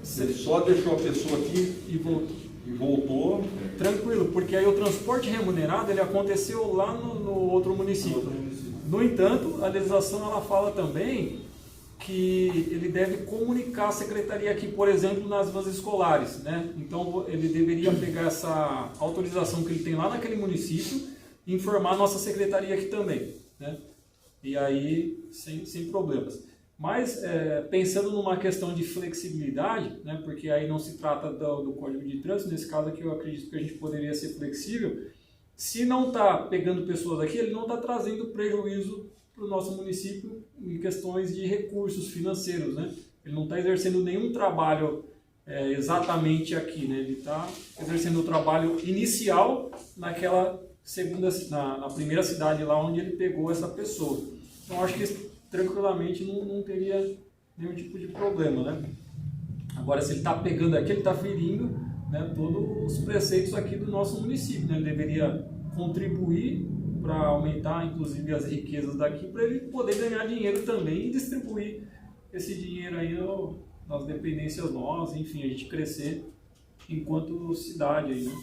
se ele só deixou a pessoa aqui e voltou... Tranquilo, porque aí o transporte remunerado ele aconteceu lá no outro município. No entanto, a legislação ela fala também que ele deve comunicar a secretaria aqui, por exemplo, nas vans escolares, né? Então ele deveria pegar essa autorização que ele tem lá naquele município e informar a nossa secretaria aqui também, né? E aí sem problemas. Mas pensando numa questão de flexibilidade, né? Porque aí não se trata do Código de Trânsito, nesse caso aqui eu acredito que a gente poderia ser flexível. Se não está pegando pessoas aqui, ele não está trazendo prejuízo para o nosso município em questões de recursos financeiros, né? Ele não está exercendo nenhum trabalho exatamente aqui, né? Ele está exercendo o trabalho inicial naquela na primeira cidade lá onde ele pegou essa pessoa. Então acho que tranquilamente não teria nenhum tipo de problema, né? Agora, se ele está pegando aqui, ele está ferindo, né, todos os preceitos aqui do nosso município, né? Ele deveria contribuir para aumentar, inclusive, as riquezas daqui, para ele poder ganhar dinheiro também e distribuir esse dinheiro aí nas dependências nossas, enfim, a gente crescer enquanto cidade aí, né?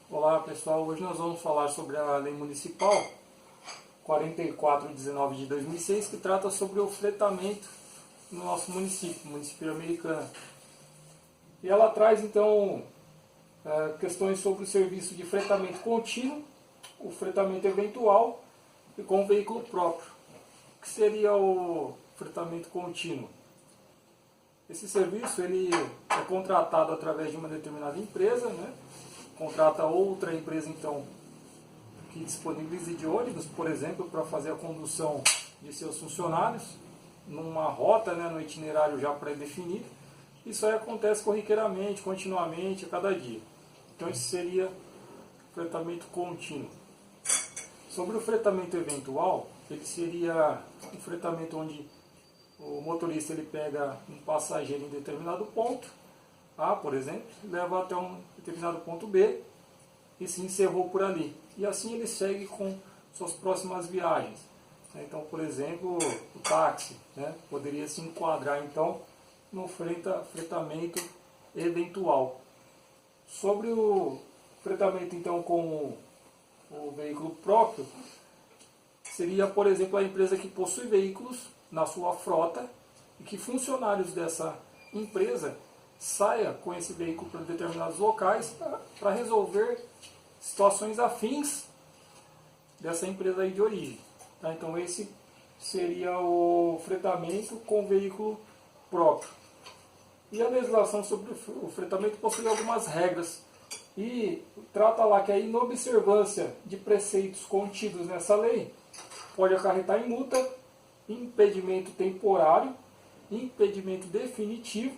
Olá, pessoal, hoje nós vamos falar sobre a Lei Municipal 4419 de 2006, que trata sobre o fretamento no nosso município, município de Americana. E ela traz, então, questões sobre o serviço de fretamento contínuo, o fretamento eventual e com veículo próprio. O que seria o fretamento contínuo? Esse serviço ele é contratado através de uma determinada empresa, né? Contrata outra empresa, então, que disponibilize de ônibus, por exemplo, para fazer a condução de seus funcionários. numa rota, né, no itinerário já pré-definido. Isso aí acontece corriqueiramente, continuamente, a cada dia. Então isso seria fretamento contínuo. Sobre o fretamento eventual, ele seria um fretamento onde o motorista ele pega um passageiro em determinado ponto, A, por exemplo, leva até um determinado ponto B e se encerrou por ali. E assim ele segue com suas próximas viagens. Então, por exemplo, o táxi, né, poderia se enquadrar então no fretamento eventual. Sobre o fretamento então com o veículo próprio, seria, por exemplo, a empresa que possui veículos na sua frota e que funcionários dessa empresa saia com esse veículo para determinados locais para resolver situações afins dessa empresa aí de origem. Tá? Então esse seria o fretamento com veículo próprio. E a legislação sobre o fretamento possui algumas regras e trata lá que a inobservância de preceitos contidos nessa lei pode acarretar em multa, impedimento temporário, impedimento definitivo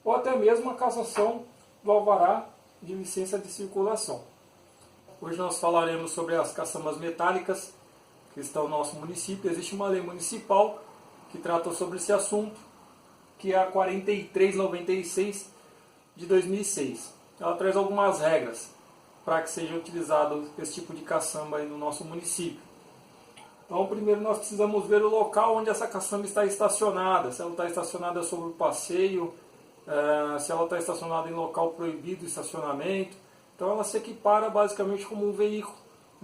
ou até mesmo a cassação do alvará de licença de circulação. Hoje nós falaremos sobre as caçambas metálicas que estão no nosso município. Existe uma lei municipal que trata sobre esse assunto, que é a 4396 de 2006. Ela traz algumas regras para que seja utilizado esse tipo de caçamba aí no nosso município. Então, primeiro nós precisamos ver o local onde essa caçamba está estacionada, se ela está estacionada sobre o passeio, se ela está estacionada em local proibido de estacionamento. Então ela se equipara basicamente como um veículo.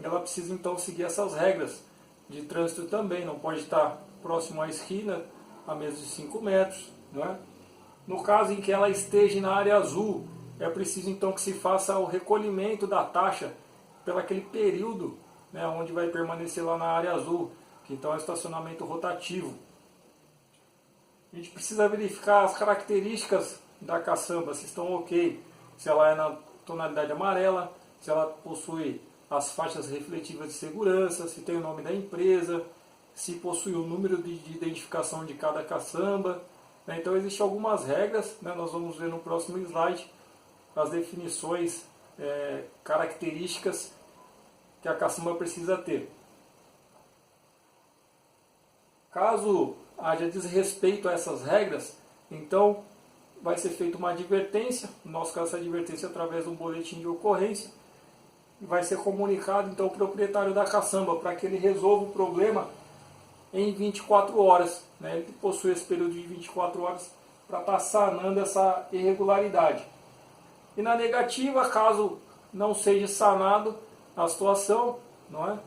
Ela precisa então seguir essas regras de trânsito também, não pode estar próximo à esquina a menos de 5 metros. Não é? No caso em que ela esteja na área azul, é preciso então que se faça o recolhimento da taxa pelo aquele período, né, onde vai permanecer lá na área azul, que então é o estacionamento rotativo. A gente precisa verificar as características da caçamba, se estão ok, se ela é na tonalidade amarela, se ela possui as faixas refletivas de segurança, se tem o nome da empresa, se possui o número de identificação de cada caçamba. Então existem algumas regras, né, nós vamos ver no próximo slide as definições, características que a caçamba precisa ter. Caso haja desrespeito a essas regras, então vai ser feita uma advertência, no nosso caso essa advertência através de um boletim de ocorrência, e vai ser comunicado então ao proprietário da caçamba para que ele resolva o problema em 24 horas. Né? Ele possui esse período de 24 horas para estar sanando essa irregularidade. E na negativa, caso não seja sanado a situação, não é?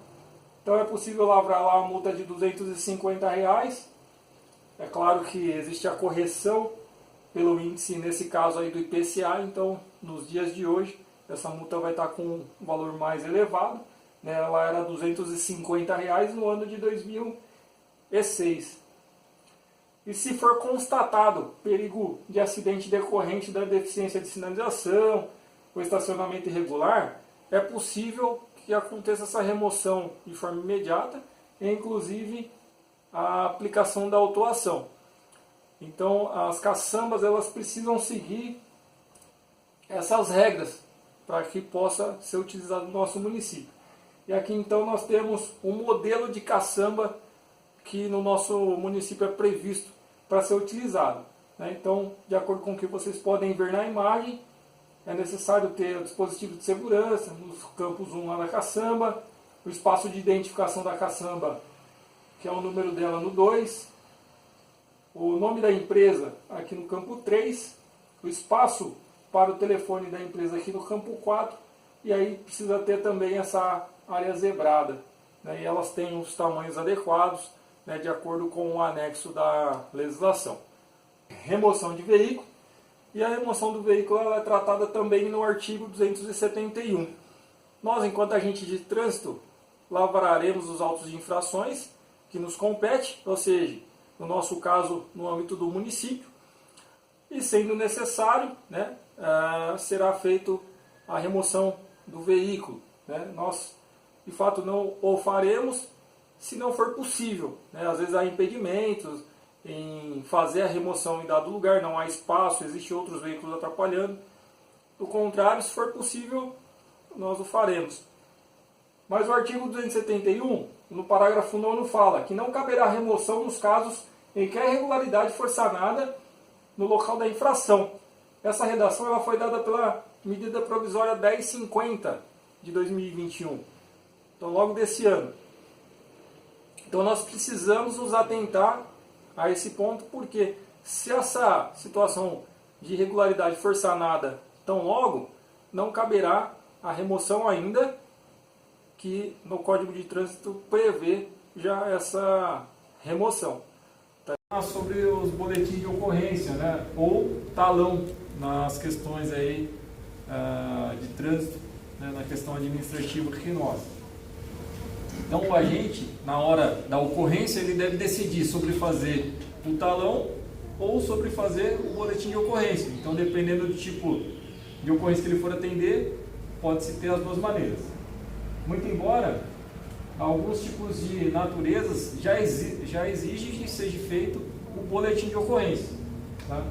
Então é possível lavrar lá uma multa de R$250. É claro que existe a correção pelo índice, nesse caso aí do IPCA, então nos dias de hoje essa multa vai estar com um valor mais elevado, né? Ela era R$250 no ano de 2006. E se for constatado perigo de acidente decorrente da deficiência de sinalização ou estacionamento irregular, é possível que aconteça essa remoção de forma imediata e inclusive a aplicação da autuação. Então as caçambas elas precisam seguir essas regras para que possa ser utilizado no nosso município. E aqui então nós temos um modelo de caçamba que no nosso município é previsto para ser utilizado. Então, de acordo com o que vocês podem ver na imagem, é necessário ter o dispositivo de segurança nos campos 1 lá da caçamba, o espaço de identificação da caçamba, que é o número dela no 2, o nome da empresa aqui no campo 3, o espaço para o telefone da empresa aqui no campo 4, e aí precisa ter também essa área zebrada, né? E elas têm os tamanhos adequados, né, de acordo com o anexo da legislação. Remoção de veículo. E a remoção do veículo ela é tratada também no artigo 271. Nós, enquanto agente de trânsito, lavraremos os autos de infrações que nos compete, ou seja, no nosso caso, no âmbito do município, e sendo necessário, né, será feita a remoção do veículo. Né? Nós, de fato, não o faremos se não for possível. Né? Às vezes há impedimentos, em fazer a remoção em dado lugar, não há espaço, existem outros veículos atrapalhando. Do contrário, se for possível, nós o faremos. Mas o artigo 271, no parágrafo 9º, fala que não caberá remoção nos casos em que a irregularidade for sanada no local da infração. Essa redação ela foi dada pela medida provisória 1050 de 2021, então logo desse ano. Então nós precisamos nos atentar a esse ponto, porque se essa situação de irregularidade for sanada tão logo, não caberá a remoção ainda, que no Código de Trânsito prevê já essa remoção. Sobre os boletins de ocorrência, né, ou talão nas questões aí, de trânsito, né, na questão administrativa que nós. Então o agente, na hora da ocorrência, ele deve decidir sobre fazer o talão ou sobre fazer o boletim de ocorrência. Então, dependendo do tipo de ocorrência que ele for atender, pode-se ter as duas maneiras. Muito embora alguns tipos de naturezas já exigem que seja feito o boletim de ocorrência. Tá?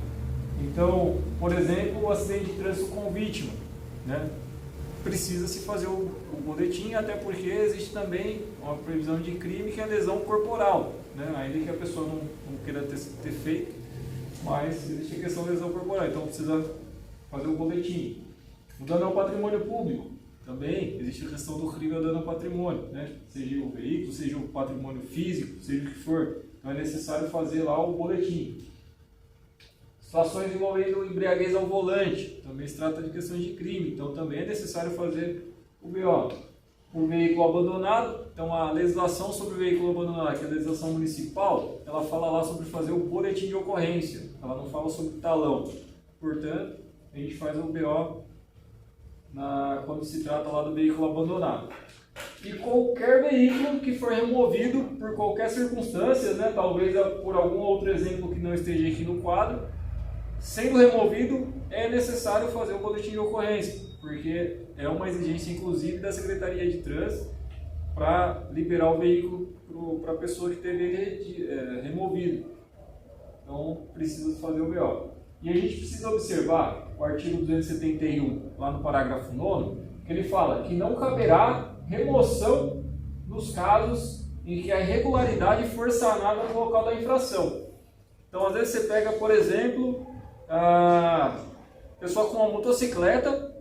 Então, por exemplo, o acidente de trânsito com vítima, né? Precisa-se fazer o boletim, até porque existe também uma previsão de crime que é lesão corporal, né? Ainda que a pessoa não queira ter feito, mas existe a questão de lesão corporal, então precisa fazer o boletim. O dano ao patrimônio público, também existe a questão do crime ao dano ao patrimônio, né? Seja o veículo, seja o patrimônio físico, seja o que for, então é necessário fazer lá o boletim. Situações envolvendo embriaguez ao volante, também se trata de questões de crime, então também é necessário fazer o BO. O veículo abandonado, então a legislação sobre o veículo abandonado, que é a legislação municipal, ela fala lá sobre fazer o boletim de ocorrência, ela não fala sobre talão. Portanto, a gente faz o BO quando se trata lá do veículo abandonado. E qualquer veículo que for removido por qualquer circunstância, né, talvez por algum outro exemplo que não esteja aqui no quadro, sendo removido, é necessário fazer o boletim de ocorrência, porque é uma exigência, inclusive, da Secretaria de Trânsito para liberar o veículo para a pessoa que teve removido. Então, precisa fazer o BO. E a gente precisa observar o artigo 271, lá no parágrafo 9º, que ele fala que não caberá remoção nos casos em que a irregularidade for sanada no local da infração. Então, às vezes você pega, por exemplo, a pessoa com uma motocicleta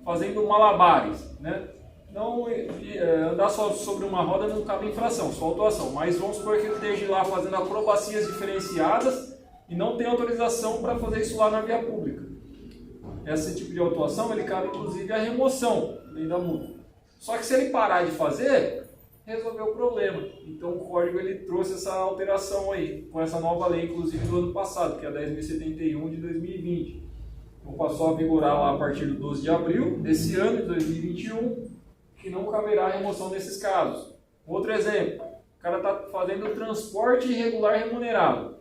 fazendo malabares, né? Não andar só sobre uma roda não cabe infração, só autuação. Mas vamos supor que ele esteja lá fazendo acrobacias diferenciadas e não tem autorização para fazer isso lá na via pública. Esse tipo de autuação, ele cabe inclusive a remoção da multa. Só que se ele parar de fazer, resolveu o problema. Então o código ele trouxe essa alteração aí, com essa nova lei, inclusive do ano passado, que é a 10.071 de 2020. Então passou a vigorar lá a partir do 12 de abril desse ano, de 2021, que não caberá remoção nesses casos. Outro exemplo, o cara está fazendo transporte irregular remunerado.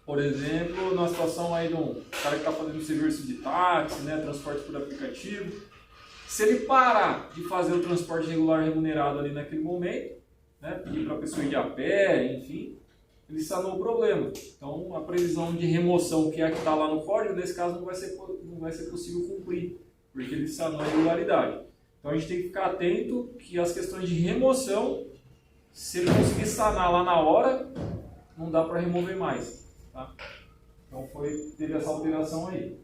Por exemplo, na situação aí de um cara que está fazendo serviço de táxi, né, transporte por aplicativo. Se ele parar de fazer o transporte regular remunerado ali naquele momento, né, pedir para a pessoa ir a pé, enfim, ele sanou o problema. Então, a previsão de remoção que é a que está lá no código, nesse caso não vai ser possível cumprir, porque ele sanou a irregularidade. Então, a gente tem que ficar atento que as questões de remoção, se ele conseguir sanar lá na hora, não dá para remover mais. Tá? Então, teve essa alteração aí.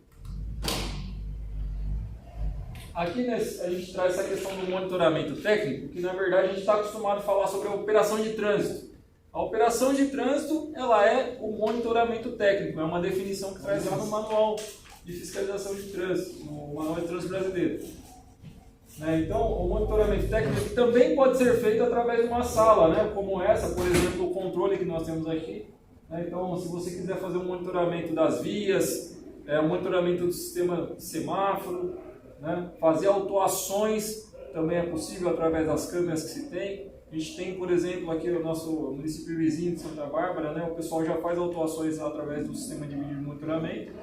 Aqui a gente traz essa questão do monitoramento técnico, que na verdade a gente está acostumado a falar sobre a operação de trânsito. A operação de trânsito, ela é o monitoramento técnico, é uma definição que traz lá no Manual de Fiscalização de Trânsito, no Manual de Trânsito Brasileiro. Então, o monitoramento técnico também pode ser feito através de uma sala, né, como essa, por exemplo, o controle que nós temos aqui. Então, se você quiser fazer um monitoramento das vias, um monitoramento do sistema de semáforo, né, fazer autuações também é possível através das câmeras que se tem. A gente tem, por exemplo, aqui o nosso município vizinho de Santa Bárbara, né, o pessoal já faz autuações lá através do sistema de vídeo de monitoramento.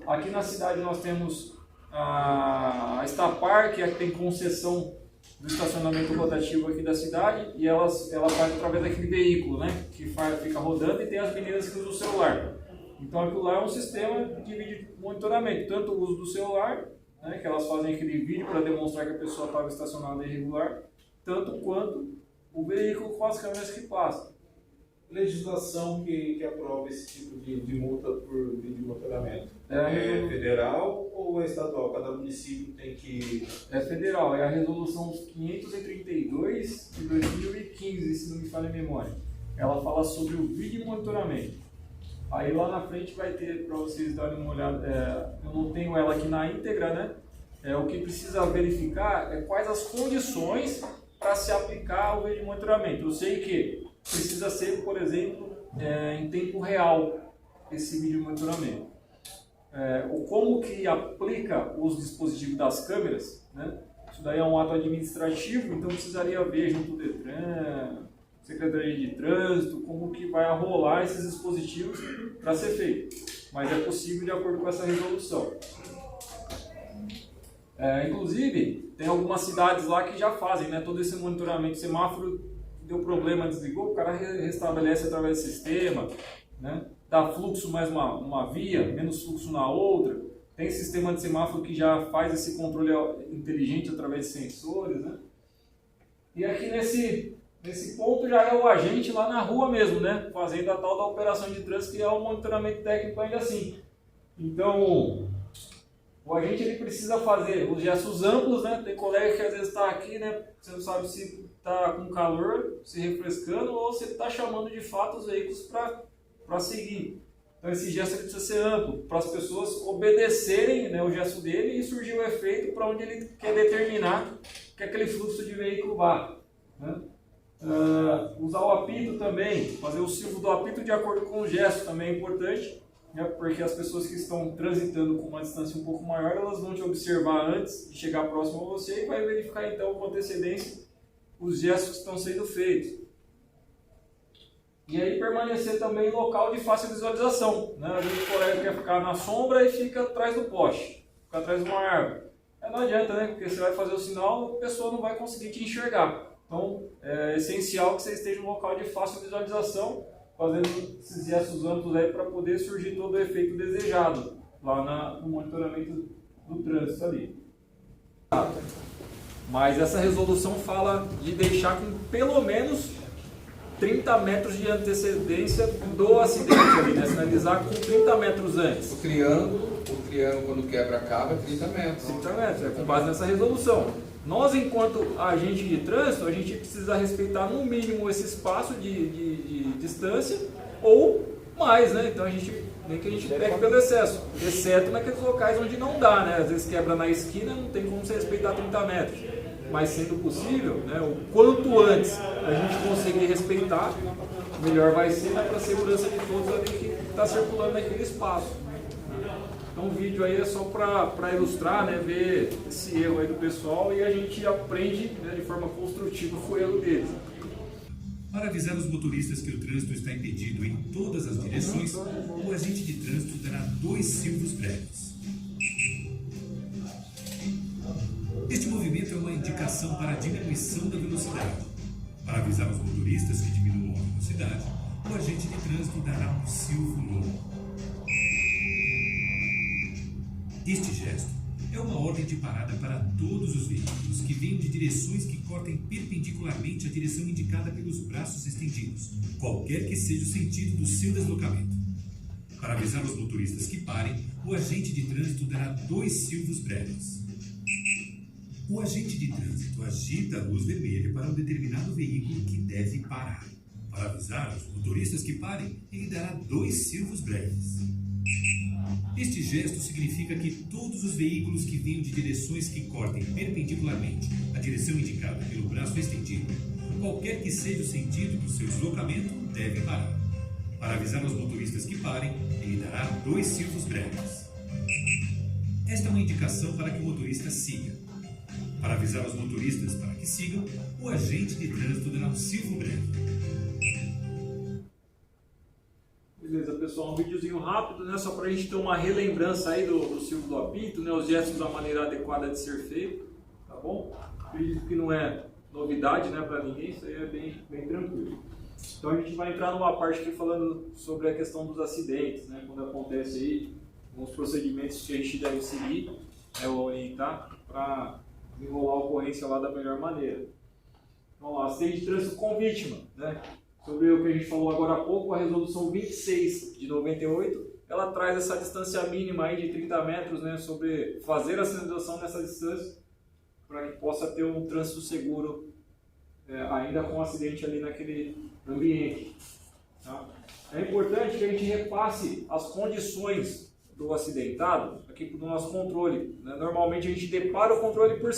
Aqui na cidade nós temos a Estapar, que é a que tem concessão do estacionamento rotativo aqui da cidade e ela faz através daquele veículo, né, que fica rodando e tem as meninas que usam o celular. Então aquilo lá é um sistema de vídeo monitoramento, tanto o uso do celular, né, que elas fazem aquele vídeo para demonstrar que a pessoa estava estacionada irregular, tanto quanto o veículo com as câmeras que passam. Legislação que aprova esse tipo de multa por vídeo monitoramento? É Federal ou é estadual? Cada município tem que... É federal, é a resolução 532 de 2015, se não me falha a memória. Ela fala sobre o vídeo monitoramento. Aí lá na frente vai ter para vocês darem uma olhada, eu não tenho ela aqui na íntegra, né? O que precisa verificar é quais as condições para se aplicar o vídeo monitoramento. Eu sei que precisa ser, por exemplo, em tempo real esse vídeo monitoramento. Como que aplica os dispositivos das câmeras, né? Isso daí é um ato administrativo, então precisaria ver junto do Detran, Secretaria de Trânsito, como que vai rolar esses dispositivos para ser feito. Mas é possível de acordo com essa resolução. Inclusive, tem algumas cidades lá que já fazem, né, todo esse monitoramento. Semáforo deu problema, desligou, o cara restabelece através do sistema, né, dá fluxo mais uma via, menos fluxo na outra. Tem sistema de semáforo que já faz esse controle inteligente através de sensores, né? E aqui nesse ponto já é o agente lá na rua mesmo, né, fazendo a tal da operação de trânsito, que é o monitoramento técnico ainda assim. Então, o agente ele precisa fazer os gestos amplos, né? Tem colega que às vezes está aqui, né? Você não sabe se está com calor, se refrescando, ou se está chamando de fato os veículos para seguir. Então esse gesto ele precisa ser amplo, para as pessoas obedecerem, né, o gesto dele e surgir o efeito para onde ele quer determinar que aquele fluxo de veículo vá, né? Usar o apito também, fazer o silvo do apito de acordo com o gesto também é importante, né, porque as pessoas que estão transitando com uma distância um pouco maior, elas vão te observar antes de chegar próximo a você e vai verificar então com antecedência os gestos que estão sendo feitos. E aí permanecer também em local de fácil visualização, né? Às vezes o colega quer ficar na sombra e fica atrás do poste, fica atrás de uma árvore. Não adianta, né? Porque você vai fazer o sinal, a pessoa não vai conseguir te enxergar. Então é essencial que você esteja em um local de fácil visualização, fazendo esses gestos amplos aí para poder surgir todo o efeito desejado lá no monitoramento do trânsito ali. Mas essa resolução fala de deixar com pelo menos 30 metros de antecedência do acidente ali, né? Sinalizar com 30 metros antes. O triângulo quando quebra a cava é 30 metros. 30 metros, é com base nessa resolução. Nós, enquanto agente de trânsito, a gente precisa respeitar no mínimo esse espaço de distância ou mais, né? Então nem que a gente pegue pelo excesso, exceto naqueles locais onde não dá, né? Às vezes quebra na esquina, não tem como você respeitar 30 metros. Mas sendo possível, né, o quanto antes a gente conseguir respeitar, melhor vai ser, né, para a segurança de todos ali que está circulando naquele espaço. Então o vídeo aí é só para ilustrar, né, ver esse erro aí do pessoal e a gente aprende, né, de forma construtiva com o erro deles. Para avisar os motoristas que o trânsito está impedido em todas as direções, o agente de trânsito dará 2 silvos prévios. Este movimento é uma indicação para a diminuição da velocidade. Para avisar os motoristas que diminuam a velocidade, o agente de trânsito dará um silvo longo. Este gesto é uma ordem de parada para todos os veículos que venham de direções que cortem perpendicularmente a direção indicada pelos braços estendidos, qualquer que seja o sentido do seu deslocamento. Para avisar os motoristas que parem, o agente de trânsito dará 2 silvos breves. O agente de trânsito agita a luz vermelha para um determinado veículo que deve parar. Para avisar os motoristas que parem, ele dará 2 silvos breves. Este gesto significa que todos os veículos que venham de direções que cortem perpendicularmente a direção indicada pelo braço estendido, qualquer que seja o sentido do seu deslocamento, devem parar. Para avisar os motoristas que parem, ele dará 2 silvos breves. Esta é uma indicação para que o motorista siga. Para avisar os motoristas para que sigam, o agente de trânsito dará um silvo breve. Beleza, pessoal, um videozinho rápido, né, só para a gente ter uma relembrança aí do silvo do apito, né, os gestos da maneira adequada de ser feito, tá bom? acredito que não é novidade, né, para ninguém, isso aí é bem tranquilo. Então a gente vai entrar numa parte aqui falando sobre a questão dos acidentes, né, quando acontece aí, os procedimentos que a gente deve seguir, orientar para desenrolar a ocorrência lá da melhor maneira. Vamos lá, acidente de trânsito com vítima, né? Sobre o que a gente falou agora há pouco, a resolução 26 de 98, ela traz essa distância mínima aí de 30 metros, né, sobre fazer a sinalização nessa distância, para que possa ter um trânsito seguro, ainda com acidente ali naquele ambiente. Tá? É importante que a gente repasse as condições do acidentado aqui para o nosso controle. Né? Normalmente a gente depara o controle por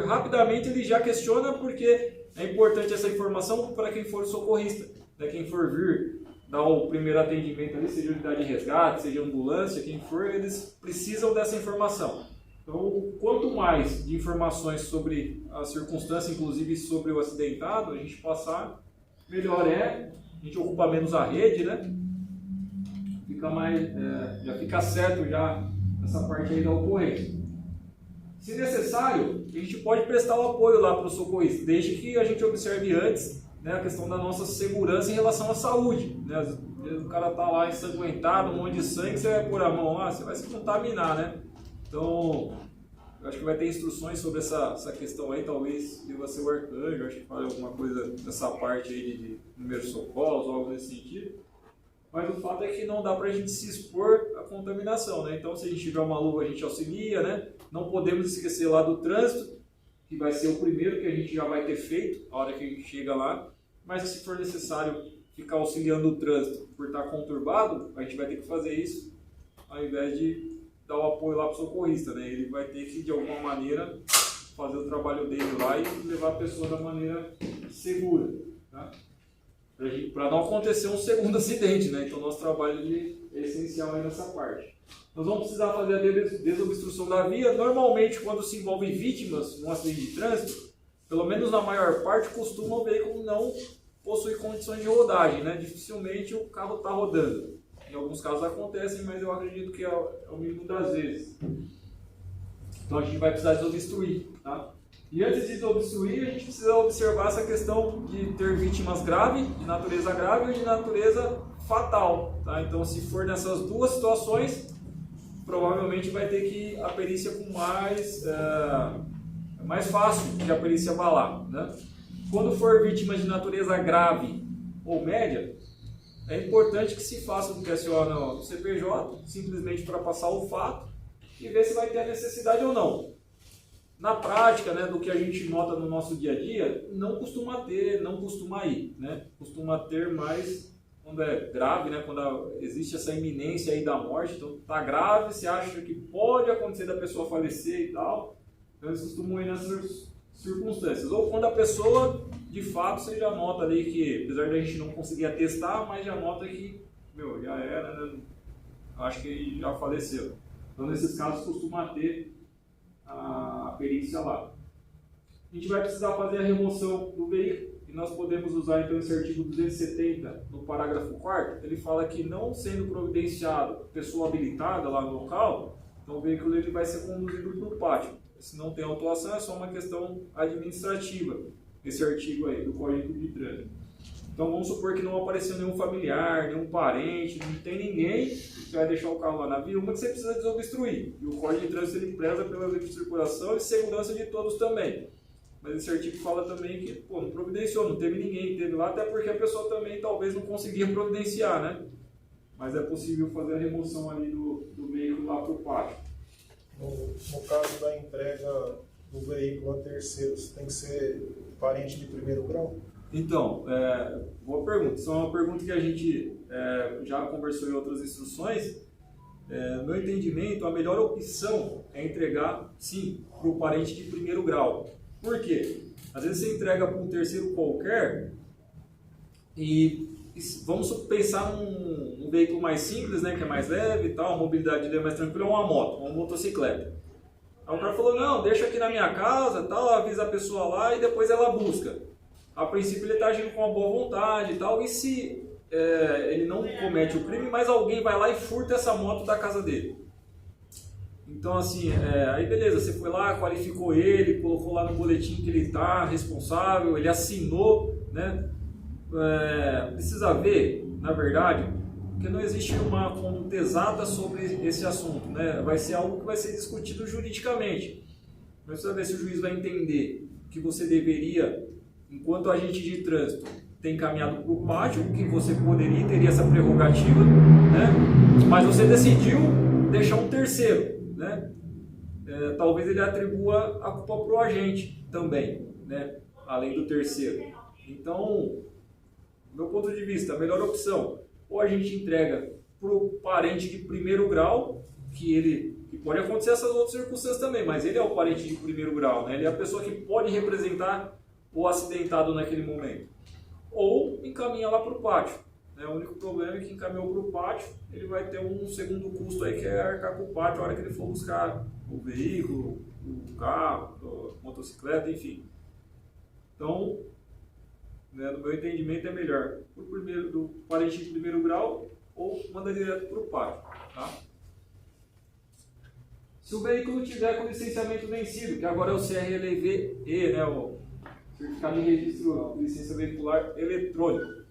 rapidamente ele já questiona, porque é importante essa informação para quem for socorrista, né? Quem for vir dar o primeiro atendimento ali, seja unidade de resgate, seja ambulância, quem for, eles precisam dessa informação. Então, quanto mais de informações sobre a circunstância, inclusive sobre o acidentado, a gente passar, melhor é, a gente ocupa menos a rede, né? Fica mais, já fica certo já essa parte aí da ocorrência. Se necessário, a gente pode prestar o apoio lá para o socorrista, desde que a gente observe antes, né, a questão da nossa segurança em relação à saúde. Né? Às vezes o cara está lá ensanguentado, um monte de sangue, você vai pôr a mão lá, você vai se contaminar, né? Então, eu acho que vai ter instruções sobre essa questão aí, talvez deva ser o arcanjo, acho que fale alguma coisa dessa parte aí de primeiros socorros, algo nesse sentido. Mas o fato é que não dá para a gente se expor à contaminação, né? Então, se a gente tiver uma luva, a gente auxilia, né? Não podemos esquecer lá do trânsito, que vai ser o primeiro que a gente já vai ter feito, a hora que a gente chega lá. Mas se for necessário ficar auxiliando o trânsito por estar conturbado, a gente vai ter que fazer isso, ao invés de dar o apoio lá para o socorrista, né? Ele vai ter que, de alguma maneira, fazer o trabalho dele lá e levar a pessoa da maneira segura, tá? Para não acontecer um segundo acidente, né? Então, nosso trabalho é essencial aí nessa parte. Nós vamos precisar fazer a desobstrução da via. Normalmente, quando se envolve vítimas num acidente de trânsito, pelo menos na maior parte, costuma o veículo não possuir condições de rodagem, né? Dificilmente o carro está rodando. Em alguns casos acontecem, mas eu acredito que é o mínimo das vezes. Então, a gente vai precisar desobstruir, tá? E antes de desobstruir, a gente precisa observar essa questão de ter vítimas graves, de natureza grave ou de natureza fatal. Tá? Então, se for nessas duas situações, provavelmente vai ter que ir a perícia com mais fácil que a perícia vá lá. Né? Quando for vítima de natureza grave ou média, é importante que se faça o que aciona no CPJ, simplesmente para passar o fato e ver se vai ter a necessidade ou não. Na prática, né, do que a gente nota no nosso dia a dia, não costuma ter, não costuma ir, né? Costuma ter mais quando é grave, né, quando existe essa iminência aí da morte, então tá grave, você acha que pode acontecer da pessoa falecer e tal, então eles costumam ir nessas circunstâncias. Ou quando a pessoa, de fato, você já nota ali que, apesar de a gente não conseguir atestar, mas já nota que, já era, né? Acho que já faleceu. Então, nesses casos, costuma ter a perícia lá. A gente vai precisar fazer a remoção do veículo e nós podemos usar então esse artigo 270 no parágrafo 4º. Ele fala que não sendo providenciado pessoa habilitada lá no local, então o veículo ele vai ser conduzido para o pátio. Se não tem autuação, é só uma questão administrativa, esse artigo aí do Código de Trânsito. Então vamos supor que não apareceu nenhum familiar, nenhum parente, não tem ninguém que vai deixar o carro lá na via, uma que você precisa desobstruir. E o Código de Trânsito ele preza pela livre circulação e segurança de todos também. Mas esse artigo fala também que não providenciou, não teve ninguém que teve lá, até porque a pessoa também talvez não conseguia providenciar, né? Mas é possível fazer a remoção ali do veículo lá para o pátio. No caso da entrega do veículo a terceiros, tem que ser parente de primeiro grau? Então, boa pergunta. Isso é uma pergunta que a gente já conversou em outras instruções. No meu entendimento, a melhor opção é entregar, sim, para o parente de primeiro grau. Por quê? Às vezes você entrega para um terceiro qualquer e vamos pensar num veículo mais simples, né, que é mais leve e tal, a mobilidade dele é mais tranquila, é uma moto, uma motocicleta. Aí o cara falou, não, deixa aqui na minha casa, tal, avisa a pessoa lá e depois ela busca. A princípio ele está agindo com uma boa vontade e tal, e se ele não comete o crime, mas alguém vai lá e furta essa moto da casa dele. Então, assim, aí beleza, você foi lá, qualificou ele, colocou lá no boletim que ele está responsável, ele assinou, né? Precisa ver, na verdade, porque não existe uma conduta exata sobre esse assunto, né? Vai ser algo que vai ser discutido juridicamente. Mas precisa ver se o juiz vai entender que você deveria, enquanto agente de trânsito, ter encaminhado para o pátio, que você poderia e teria essa prerrogativa, né? Mas você decidiu deixar um terceiro, né? Talvez ele atribua a culpa para o agente também, né? Além do terceiro. Então, do meu ponto de vista, a melhor opção, ou a gente entrega para o parente de primeiro grau, que pode acontecer essas outras circunstâncias também, mas ele é o parente de primeiro grau, né? Ele é a pessoa que pode representar o acidentado naquele momento. Ou encaminha lá para o pátio. Né? O único problema é que encaminhou para o pátio, ele vai ter um segundo custo aí, que é arcar com o pátio a hora que ele for buscar o veículo, o carro, a motocicleta, enfim. Então, né, no meu entendimento é melhor do parente de primeiro grau ou manda direto para o pátio. Tá? Se o veículo tiver com licenciamento vencido, que agora é o CRLV-E, né, o Certificado de Registro de Licença Veicular Eletrônico,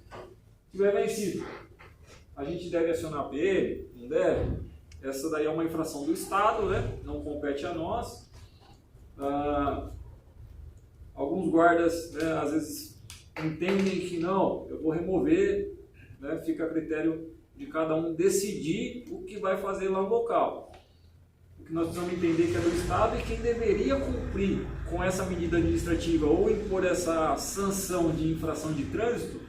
tiver vencido, a gente deve acionar a PL? Não deve? Essa daí é uma infração do Estado, né? Não compete a nós. Alguns guardas, né, às vezes entendem que não, eu vou remover, né? Fica a critério de cada um decidir o que vai fazer lá no local. O que nós precisamos entender que é do Estado, e quem deveria cumprir com essa medida administrativa ou impor essa sanção de infração de trânsito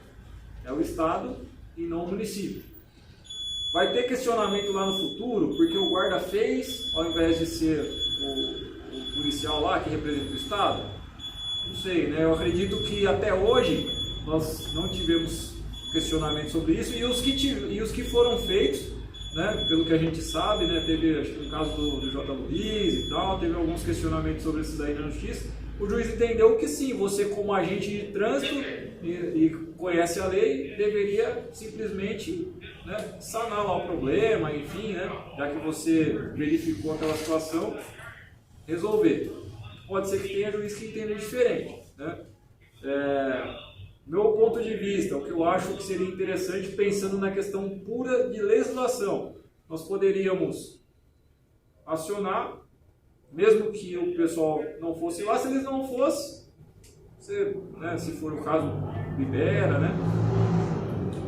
é o Estado e não o município. Vai ter questionamento lá no futuro, porque o guarda fez, ao invés de ser o policial lá que representa o Estado? Não sei, né? Eu acredito que até hoje nós não tivemos questionamento sobre isso, e os que foram feitos, né, pelo que a gente sabe, né, teve, acho que no caso do J. Luiz e tal, teve alguns questionamentos sobre isso daí na justiça. O juiz entendeu que sim, você como agente de trânsito e conhece a lei, deveria simplesmente, né, sanar lá o problema, enfim, né, já que você verificou aquela situação, resolver. Pode ser que tenha juiz que entenda diferente, né? Meu ponto de vista, o que eu acho que seria interessante, pensando na questão pura de legislação, nós poderíamos acionar, mesmo que o pessoal não fosse lá, se eles não fossem, né, se for o caso, libera, né?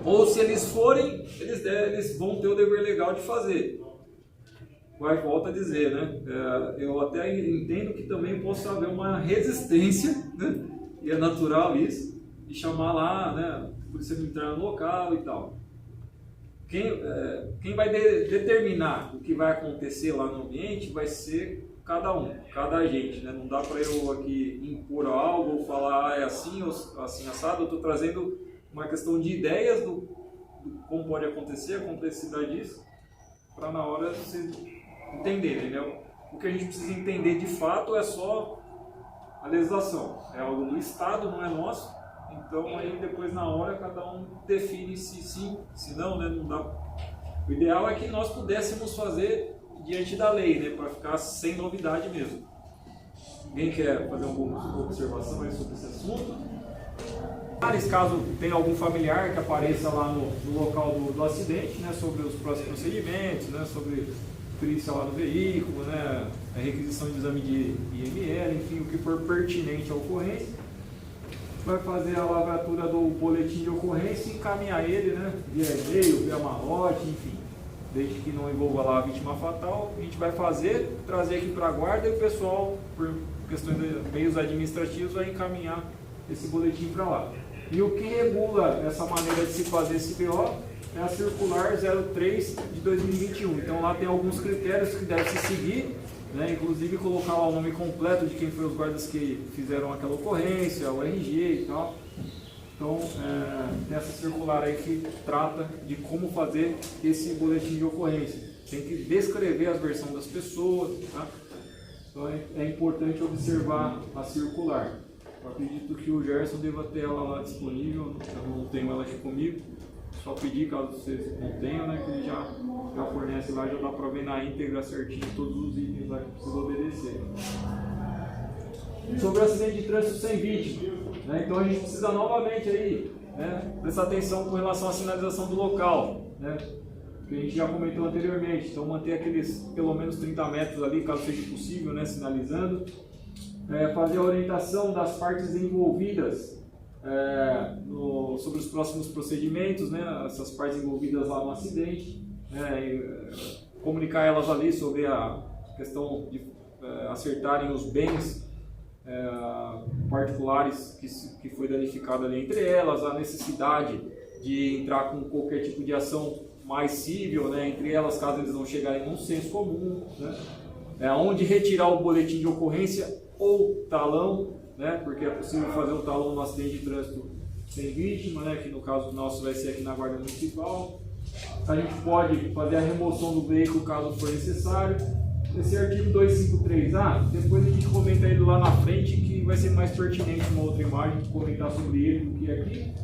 Ou se eles forem, eles vão ter o dever legal de fazer. Volta a dizer, né? Eu até entendo que também possa haver uma resistência, né? E é natural isso, de chamar lá, né, a polícia militar no local e tal. Quem vai determinar o que vai acontecer lá no ambiente vai ser cada agente, né? Não dá para eu aqui impor algo ou falar é assim ou assim assado. Eu estou trazendo uma questão de ideias do como pode acontecer, a complexidade disso, para na hora vocês entenderem, né? O que a gente precisa entender de fato é só a legislação. É algo do Estado, não é nosso. Então aí depois na hora cada um define se sim, se não, né? Não dá. O ideal é que nós pudéssemos fazer diante da lei, né? Para ficar sem novidade mesmo. Alguém quer fazer alguma observação aí sobre esse assunto? Caso tenha algum familiar que apareça lá no local do acidente, né? Sobre os próximos procedimentos, né? Sobre perícia lá do veículo, né? A requisição de exame de IML, enfim, o que for pertinente à ocorrência. Vai fazer a lavratura do boletim de ocorrência e encaminhar ele, né, via e-mail, via malote, enfim, desde que não envolva lá a vítima fatal. A gente vai fazer, trazer aqui para a guarda, e o pessoal, por questões de meios administrativos, vai encaminhar esse boletim para lá. E o que regula essa maneira de se fazer esse BO é a circular 03 de 2021. Então lá tem alguns critérios que deve se seguir, né? Inclusive colocar lá o nome completo de quem foi os guardas que fizeram aquela ocorrência, o RG e tal. Então, tem essa circular aí que trata de como fazer esse boletim de ocorrência. Tem que descrever a versão das pessoas, tá? Então é importante observar a circular. Eu acredito que o Gerson deva ter ela lá disponível, eu não tenho ela aqui comigo. só pedir, caso vocês não tenham, né, que ele já fornece lá, já dá para ver na íntegra certinho todos os itens lá que precisa obedecer. Sobre o acidente de trânsito sem vítima, né, então a gente precisa novamente aí, né, prestar atenção com relação à sinalização do local, né, que a gente já comentou anteriormente. Então manter aqueles pelo menos 30 metros ali, caso seja possível, né, sinalizando. Fazer a orientação das partes envolvidas sobre os próximos procedimentos, né, essas partes envolvidas lá no acidente, né, comunicar elas ali sobre a questão de acertarem os bens particulares que foi danificado ali entre elas, a necessidade de entrar com qualquer tipo de ação mais cível, né, entre elas, caso eles não chegarem num senso comum, né, onde retirar o boletim de ocorrência ou talão, né, porque é possível fazer o talão no acidente de trânsito sem vítima, né, que no caso nosso vai ser aqui na Guarda Municipal. A gente pode fazer a remoção do veículo caso for necessário. Esse artigo 253A, depois a gente comenta ele lá na frente, que vai ser mais pertinente uma outra imagem, comentar sobre ele do que aqui.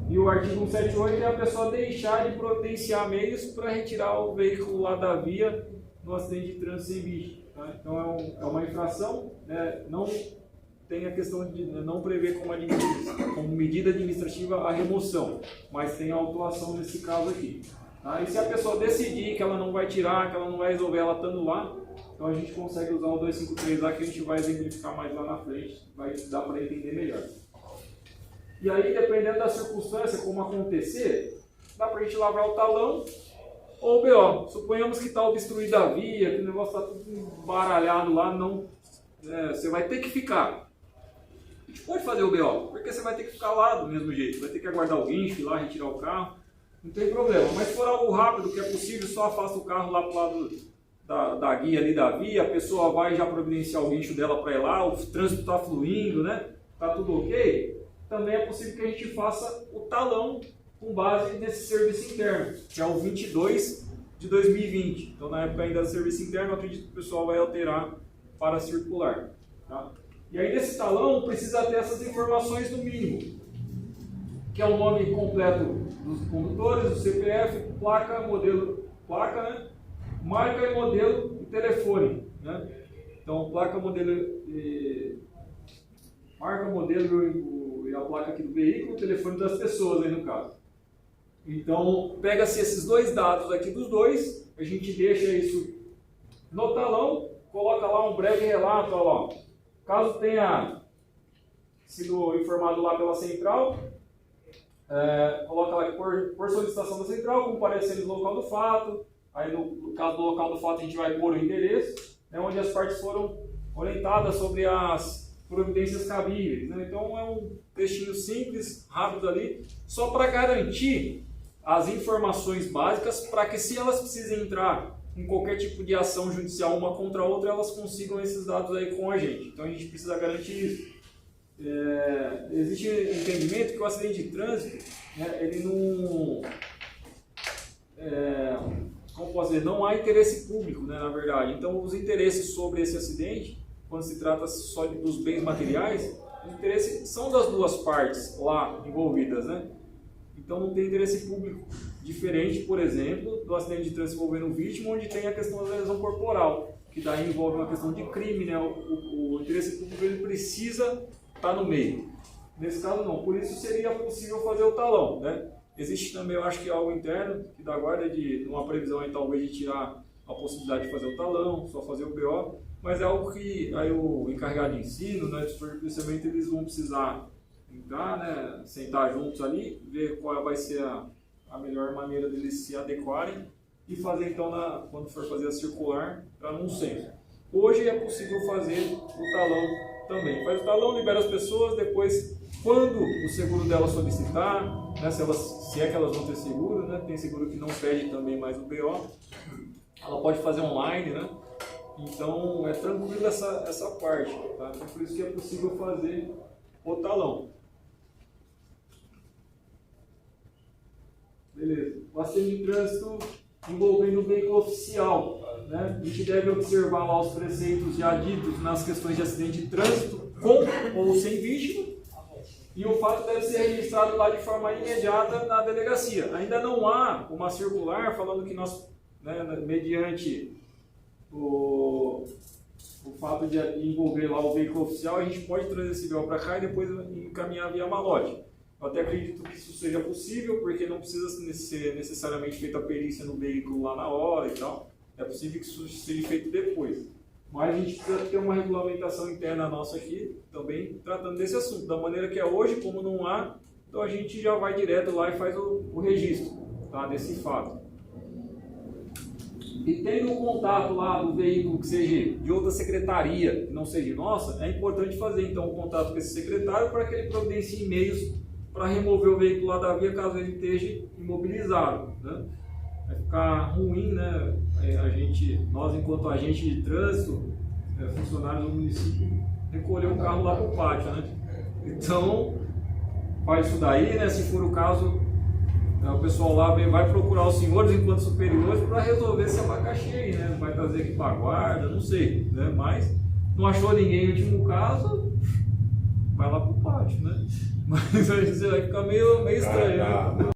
E o artigo 178 é a pessoa deixar de providenciar meios para retirar o veículo lá da via no acidente de trânsito sem vítima. Tá? Então é uma infração, né? Não tem a questão de não prever como medida administrativa a remoção, mas tem a autuação nesse caso aqui. Tá? E se a pessoa decidir que ela não vai tirar, que ela não vai resolver ela estando lá, então a gente consegue usar o 253A, que a gente vai exemplificar mais lá na frente, vai dar para entender melhor. E aí, dependendo da circunstância, como acontecer, dá para a gente lavrar o talão ou o BO. Suponhamos que está obstruída a via, que o negócio está tudo embaralhado lá, você vai ter que ficar. A gente pode fazer o BO, porque você vai ter que ficar lá do mesmo jeito, vai ter que aguardar o guincho, ir lá, retirar o carro, não tem problema. Mas se for algo rápido, que é possível, só afasta o carro lá para o lado da guia ali da via, a pessoa vai já providenciar o guincho dela para ir lá, o trânsito está fluindo, né? Está tudo ok. Também é possível que a gente faça o talão com base nesse serviço interno, que é o 22 de 2020. Então, na época ainda do serviço interno, eu acredito que o pessoal vai alterar para circular. Tá? E aí, nesse talão, precisa ter essas informações no mínimo, que é o nome completo dos condutores, o CPF, placa, modelo, né? Marca e modelo e telefone. Né? Então, placa, modelo, marca, modelo e a placa aqui do veículo, o telefone das pessoas aí no caso. Então, pega-se esses dois dados aqui dos dois, a gente deixa isso no talão, coloca lá um breve relato, ó lá. Caso tenha sido informado lá pela central, coloca lá por solicitação da central, comparecendo no local do fato. Aí no caso do local do fato a gente vai pôr o endereço, né, onde as partes foram orientadas sobre as providências cabíveis. Né? Então é um textinho simples, rápido ali, só para garantir as informações básicas, para que se elas precisem entrar em qualquer tipo de ação judicial uma contra a outra, elas consigam esses dados aí com a gente. Então a gente precisa garantir isso. Existe entendimento que o acidente de trânsito, né, ele não... como posso dizer, não há interesse público, né, na verdade. Então os interesses sobre esse acidente, quando se trata só dos bens materiais, os interesses são das duas partes lá envolvidas, né? Então não tem interesse público diferente, por exemplo, do acidente de trânsito envolvendo vítima, onde tem a questão da lesão corporal, que daí envolve uma questão de crime, né? O interesse público ele precisa estar no meio. Nesse caso não, por isso seria possível fazer o talão, né? Existe também, eu acho que algo interno, que da guarda de uma previsão aí, talvez de tirar a possibilidade de fazer o talão, só fazer o BO, mas é algo que aí o encarregado de ensino, né, de policiamento, eles vão precisar entrar, né, sentar juntos ali, ver qual vai ser a melhor maneira deles se adequarem e fazer então, quando for fazer a circular, para não ser. Hoje é possível fazer o talão também. Faz o talão, libera as pessoas, depois, quando o seguro dela solicitar, né, se é que elas vão ter seguro, né, tem seguro que não pede também mais o BO, ela pode fazer online, né? Então é tranquilo essa parte, tá? Então, por isso que é possível fazer o talão. Beleza. O acidente de trânsito envolvendo o veículo oficial, né? A gente deve observar lá os preceitos já ditos nas questões de acidente de trânsito, com ou sem vítima, e o fato deve ser registrado lá de forma imediata na delegacia. Ainda não há uma circular falando que nós, né, mediante o fato de envolver lá o veículo oficial, a gente pode trazer esse BO para cá e depois encaminhar via malote. Eu até acredito que isso seja possível, porque não precisa ser necessariamente feita a perícia no veículo lá na hora e tal. É possível que isso seja feito depois. Mas a gente precisa ter uma regulamentação interna nossa aqui, também tratando desse assunto. Da maneira que é hoje, como não há, então a gente já vai direto lá e faz o registro, tá, desse fato. E tendo um contato lá do veículo que seja de outra secretaria, que não seja nossa, é importante fazer então um contato com esse secretário para que ele providencie meios para remover o veículo lá da via caso ele esteja imobilizado, né? Vai ficar ruim, né? Nós enquanto agente de trânsito, funcionários do município, recolher um carro lá para o pátio, né? Então, faz isso daí, né? Se for o caso, o pessoal lá vai procurar os senhores enquanto superiores para resolver esse abacaxi aí, né? Vai trazer aqui para a guarda, não sei, né? Mas não achou ninguém no último caso, vai lá para o pátio, né? Mas aí vai ficar meio estranho, né?